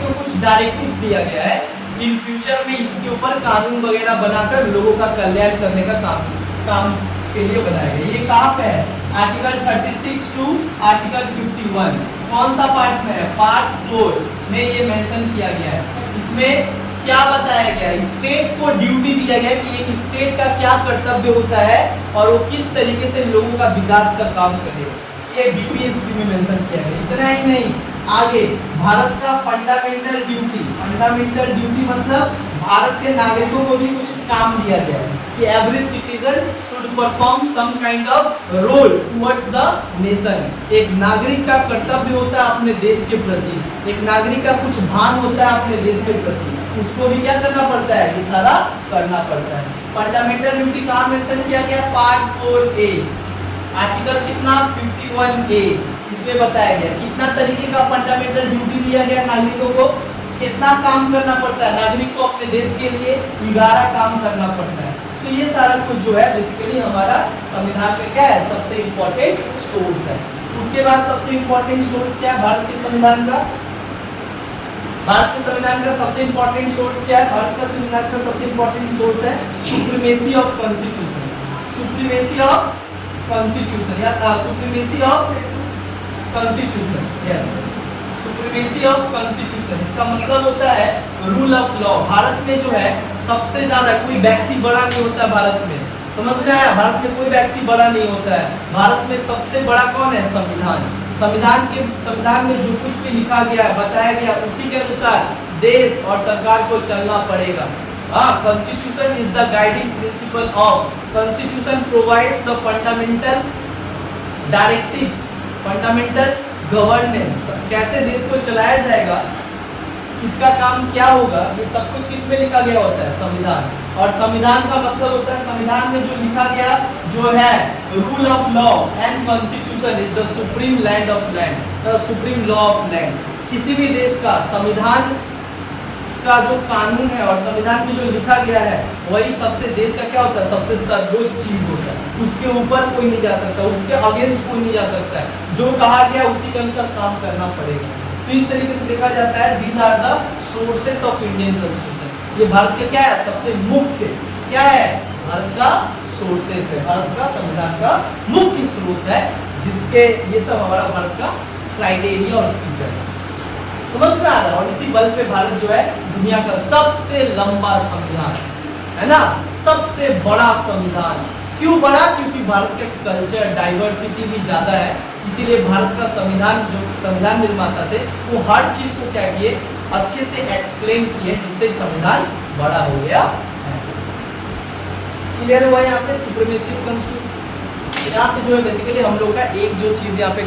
को कुछ डायरेक्टिव दिया गया है। इन फ्यूचर में इसके ऊपर कानून वगैरह बनाकर लोगों का कल्याण करने का काम के लिए बनाया गया। ये कहाँ पे है? Article 36 to article 51। कौन सा पार्ट में है? पार्ट 4 में ये मेंशन किया गया है। इसमें क्या बताया गया? स्टेट को ड्यूटी दिया गया कि एक स्टेट का क्या कर्तव्य होता है और वो किस तरीके से लोगों का विकास का काम करेगा। ये डीपीएसपी में मेंशन किया गया। इतना ही नहीं, आगे भारत का फंडामेंटल ड्यूटी मतलब भारत के नागरिकों को भी कुछ काम दिया गया है कि every citizen should perform some kind of role towards the nation. एक नागरिक का कर्तव्य होता है अपने देश के प्रति, एक नागरिक का कुछ भान होता है अपने देश के प्रति। उसको भी क्या करना पड़ता है, ये सारा करना पड़ता है। फंडामेंटल ड्यूटी कहाँ मेंशन किया गया, पार्ट 4A आर्टिकल कितना 51A, इसमें बताया गया कितना तरीके का फंडामेंटल ड्यूटी दिया गया नागरिकों को, कितना काम करना पड़ता है नागरिक को अपने देश के लिए, 11 काम करना पड़ता है। तो ये सारा कुछ जो है बेसिकली हमारा संविधान में क्या है, सबसे इम्पोर्टेंट सोर्स है। उसके बाद सबसे इम्पोर्टेंट सोर्स क्या है भारत के संविधान का, भारत के संविधान का सबसे इम्पोर्टेंट सोर्स क्या है, भारत का संविधान का सबसे इम्पोर्टेंट सोर्स है supremacy of constitution, supremacy of constitution या supremacy of constitution, yes supremacy of constitution. इसका मतलब होता है रूल ऑफ लॉ। भारत में जो है सबसे ज्यादा, कोई व्यक्ति बड़ा नहीं होता भारत में, समझ में आया, भारत में कोई व्यक्ति बड़ा नहीं होता है, भारत में सबसे बड़ा कौन है, संविधान। संविधान में जो कुछ भी लिखा गया है, बताया गया, उसी के अनुसार देश और सरकार को चलना पड़ेगा। Constitution is the guiding principle of, constitution provides the fundamental directives, fundamental governance, कैसे देश को चलाया जाएगा, इसका काम क्या होगा, ये सब कुछ किसमें लिखा गया होता है, संविधान। और संविधान का मतलब होता है संविधान में जो लिखा गया जो है rule of law and constitution is the supreme land of land, the supreme law of land. किसी भी देश का संविधान का जो कानून है और संविधान में जो लिखा गया है वही सबसे देश का क्या होता है, सबसे सर्वोच्च चीज होता है, उसके ऊपर कोई नहीं जा सकता, उसके अगेंस्ट कोई नहीं जा सकता है, जो कहा गया उसी के अनुसार काम करना पड़ेगा। तो इस तरीके से देखा जाता है these are the sources of Indian constitution. ये भारत के क्या है, सबसे मुख्य क्या है, भारत का सोर्सेस है, भारत का संविधान का मुख्य स्रोत है, जिसके ये सब हमारा भारत का क्राइटेरिया और फीचर है, समझ में आ रहा है। और इसी बल पे भारत जो है दुनिया का सबसे लंबा संविधान है ना, सबसे बड़ा संविधान। क्यों बड़ा, क्योंकि भारत के कल्चर डाइवर्सिटी भी ज्यादा है, इसीलिए भारत का संविधान, जो संविधान निर्माता थे वो हर चीज को क्या किए, अच्छे से एक्सप्लेन किए, जिससे संविधान बड़ा हो गया। क्लियर हुआ यहाँ पे सुप्रीमेसी ऑफ कॉन्स्टिट्यूशन। यहाँ पे जो है बेसिकली हम लोग का एक जो चीज यहाँ पे